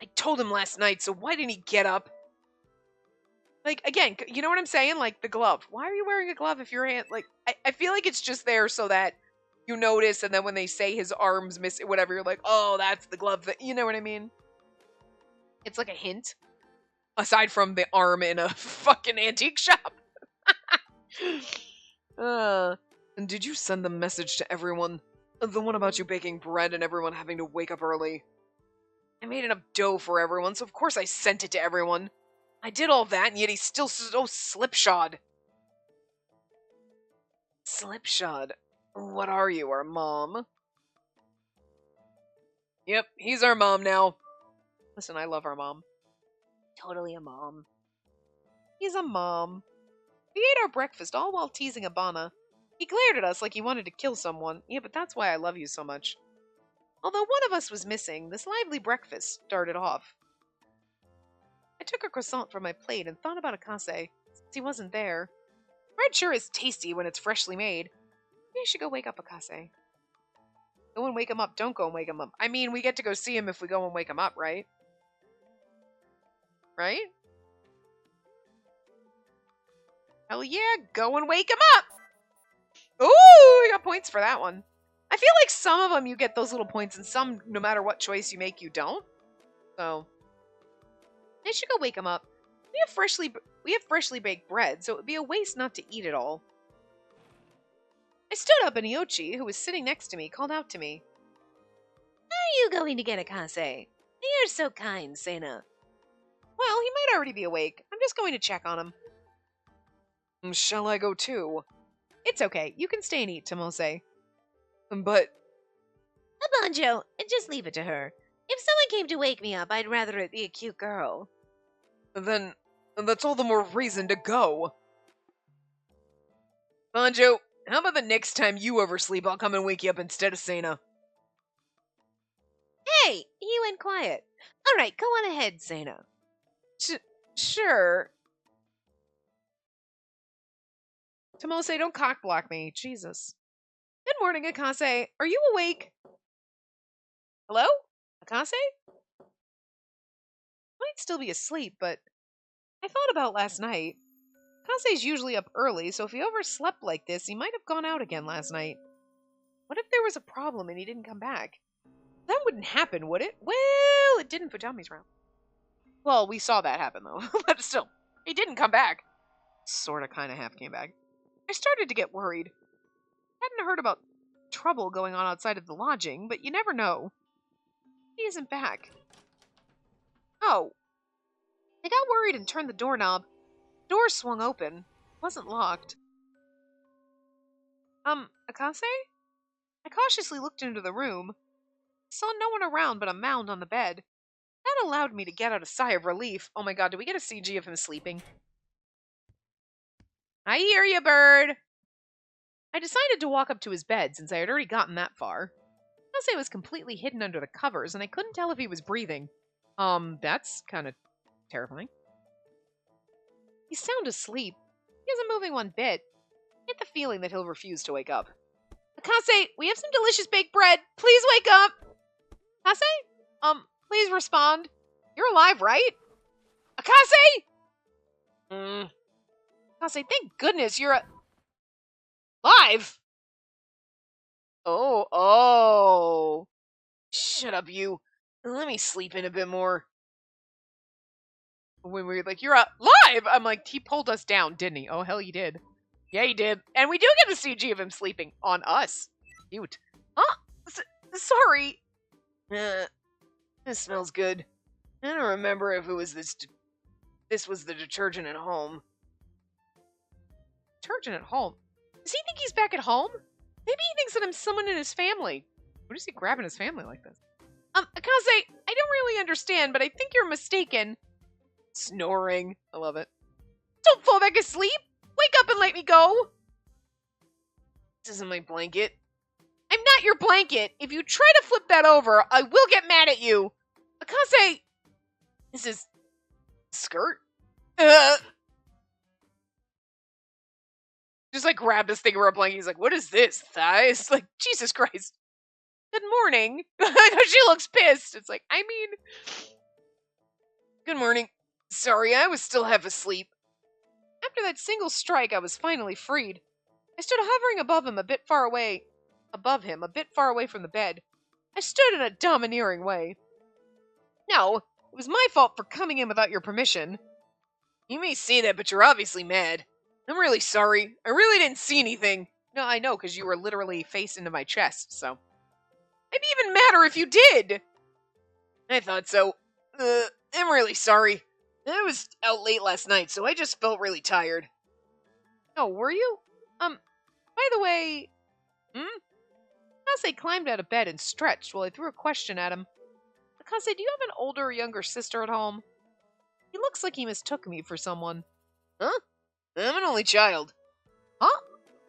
I told him last night, so why didn't he get up? Like, again, you know what I'm saying? Like, the glove. Why are you wearing a glove if your hand... Like, I feel like it's just there so that you notice, and then when they say his arm's missing, whatever, you're like, oh, that's the glove that... You know what I mean? It's like a hint. Aside from the arm in a fucking antique shop. And did you send the message to everyone? The one about you baking bread and everyone having to wake up early? I made enough dough for everyone, so of course I sent it to everyone. I did all that, and yet he's still so slipshod. Slipshod? What are you, our mom? Yep, he's our mom now. Listen, I love our mom. Totally a mom. He's a mom. We ate our breakfast all while teasing Ivana. He glared at us like he wanted to kill someone. Yeah, but that's why I love you so much. Although one of us was missing, this lively breakfast started off. I took a croissant from my plate and thought about Akase, since he wasn't there. Bread sure is tasty when it's freshly made. Maybe I should go wake up Akase. Go and wake him up. Don't go and wake him up. I mean, we get to go see him if we go and wake him up, right? Right? Hell yeah, go and wake him up! Ooh, we got points for that one. I feel like some of them you get those little points, and some, no matter what choice you make, you don't. So, I should go wake him up. We have freshly baked bread, so it would be a waste not to eat it all. I stood up, and Iochi, who was sitting next to me, called out to me. Are you going to get Akase? You're so kind, Sena. Well, he might already be awake. I'm just going to check on him. Shall I go too? It's okay. You can stay and eat, Tomose. But... Abanjo, just leave it to her. If someone came to wake me up, I'd rather it be a cute girl. Then that's all the more reason to go. Banjo, how about the next time you oversleep, I'll come and wake you up instead of Sena? Hey, you went quiet. All right, go on ahead, Sena. Sure. Tomose, don't cockblock me. Jesus. Good morning, Akase. Are you awake? Hello? Akase? Might still be asleep, but I thought about last night. Akase's usually up early, so if he overslept like this, he might have gone out again last night. What if there was a problem and he didn't come back? That wouldn't happen, would it? Well, it didn't for Tommy's round. Well, we saw that happen, though. But still, he didn't come back. Sorta, kinda, half came back. I started to get worried. Hadn't heard about trouble going on outside of the lodging, but you never know. He isn't back. Oh. I got worried and turned the doorknob. The door swung open. It wasn't locked. Akase? I cautiously looked into the room. Saw no one around but a mound on the bed. That allowed me to get out a sigh of relief. Oh my god, did we get a CG of him sleeping? I hear you, bird! I decided to walk up to his bed since I had already gotten that far. Akase was completely hidden under the covers, and I couldn't tell if he was breathing. That's kind of terrifying. He's sound asleep. He isn't moving one bit. I get the feeling that he'll refuse to wake up. Akase, we have some delicious baked bread. Please wake up! Akase? Please respond. You're alive, right? Akase? Akase, thank goodness you're alive! Oh. Shut up, you. Let me sleep in a bit more. When we were like, you're alive! I'm like, he pulled us down, didn't he? Oh, hell, he did. Yeah, he did. And we do get a CG of him sleeping on us. Cute. Huh? Sorry. This smells good. I don't remember if it was this was the detergent at home. Detergent at home? Does he think he's back at home? Maybe he thinks that I'm someone in his family. What is he grabbing his family like this? Akase, I don't really understand, but I think you're mistaken. Snoring. I love it. Don't fall back asleep. Wake up and let me go. This isn't my blanket. I'm not your blanket. If you try to flip that over, I will get mad at you. Akase, this is skirt. Just like grab this thing over a blanket. He's like, what is this? Thighs? Like, Jesus Christ. Good morning. She looks pissed. It's like, I mean, good morning. Sorry, I was still half asleep. After that single strike, I was finally freed. I stood hovering above him, a bit far away from the bed. I stood in a domineering way. No, it was my fault for coming in without your permission. You may say that, but you're obviously mad. I'm really sorry. I really didn't see anything. No, I know, because you were literally face into my chest, so. I'd be even madder if you did. I thought so. I'm really sorry. I was out late last night, so I just felt really tired. Oh, were you? By the way, Akase climbed out of bed and stretched while I threw a question at him. Akase, do you have an older or younger sister at home? He looks like he mistook me for someone. Huh? I'm an only child. Huh?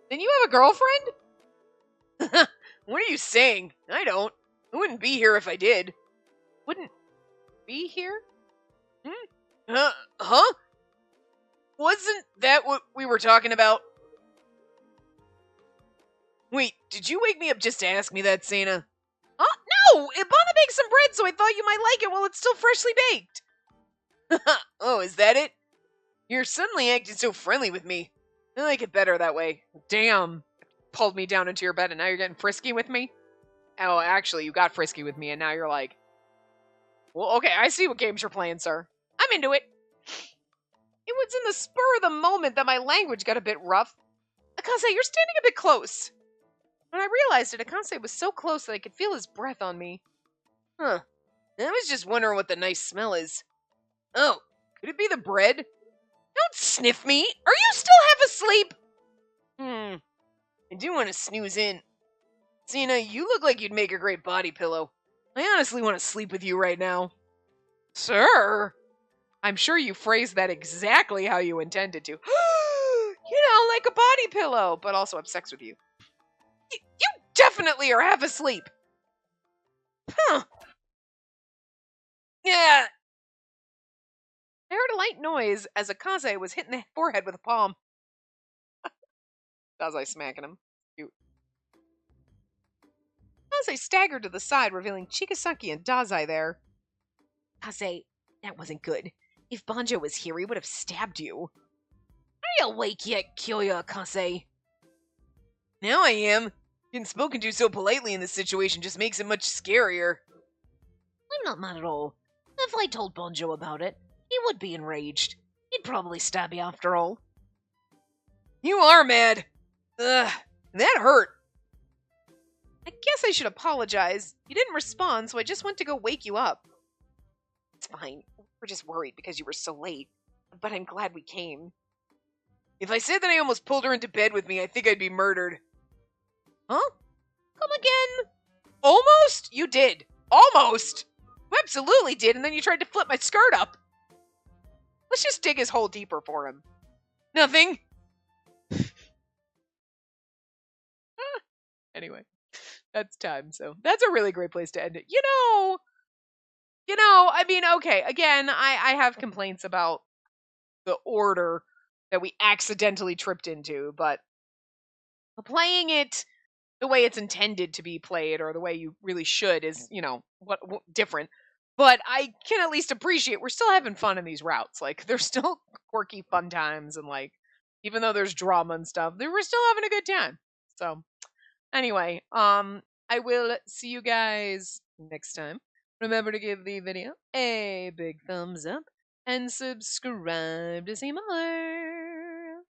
Then you have a girlfriend? What are you saying? I don't. I wouldn't be here if I did. Wouldn't be here? Huh? Wasn't that what we were talking about? Wait, did you wake me up just to ask me that, Sana? Huh? No! Ibana baked some bread, so I thought you might like it while it's still freshly baked. Oh, is that it? You're suddenly acting so friendly with me. I like it better that way. Damn. Pulled me down into your bed and now you're getting frisky with me? Oh, actually, you got frisky with me and now you're like, well, okay, I see what games you're playing, sir. I'm into it. It was in the spur of the moment that my language got a bit rough. Akase, you're standing a bit close. When I realized it, Akase was so close that I could feel his breath on me. Huh. I was just wondering what the nice smell is. Oh, could it be the bread? Don't sniff me. Are you still half asleep? I do want to snooze in. Sana, you look like you'd make a great body pillow. I honestly want to sleep with you right now. Sir? I'm sure you phrased that exactly how you intended to. Like a body pillow, but also have sex with you. You definitely are half asleep. Huh. Yeah. I heard a light noise as Akase was hitting the forehead with a palm. Dazai smacking him. Cute. Akase staggered to the side, revealing Chikasaki and Dazai there. Akase, that wasn't good. If Banjo was here, he would have stabbed you. Are you awake yet, Kyoya Akase? Now I am. Getting spoken to so politely in this situation just makes it much scarier. I'm not mad at all. If I told Banjo about it, he would be enraged. He'd probably stab you after all. You are mad. Ugh, that hurt. I guess I should apologize. You didn't respond, so I just went to go wake you up. It's fine. We're just worried because you were so late. But I'm glad we came. If I said that I almost pulled her into bed with me, I think I'd be murdered. Huh? Come again? Almost? You did. Almost. You absolutely did, and then you tried to flip my skirt up. Let's just dig his hole deeper for him. Nothing. Anyway, that's time, so that's a really great place to end it. I mean, okay, again, I have complaints about the order that we accidentally tripped into, but playing it the way it's intended to be played, or the way you really should, is, what different. But I can at least appreciate we're still having fun in these routes. Like, they're still quirky fun times, and like, even though there's drama and stuff, we're still having a good time. So, anyway, I will see you guys next time. Remember to give the video a big thumbs up and subscribe to see more.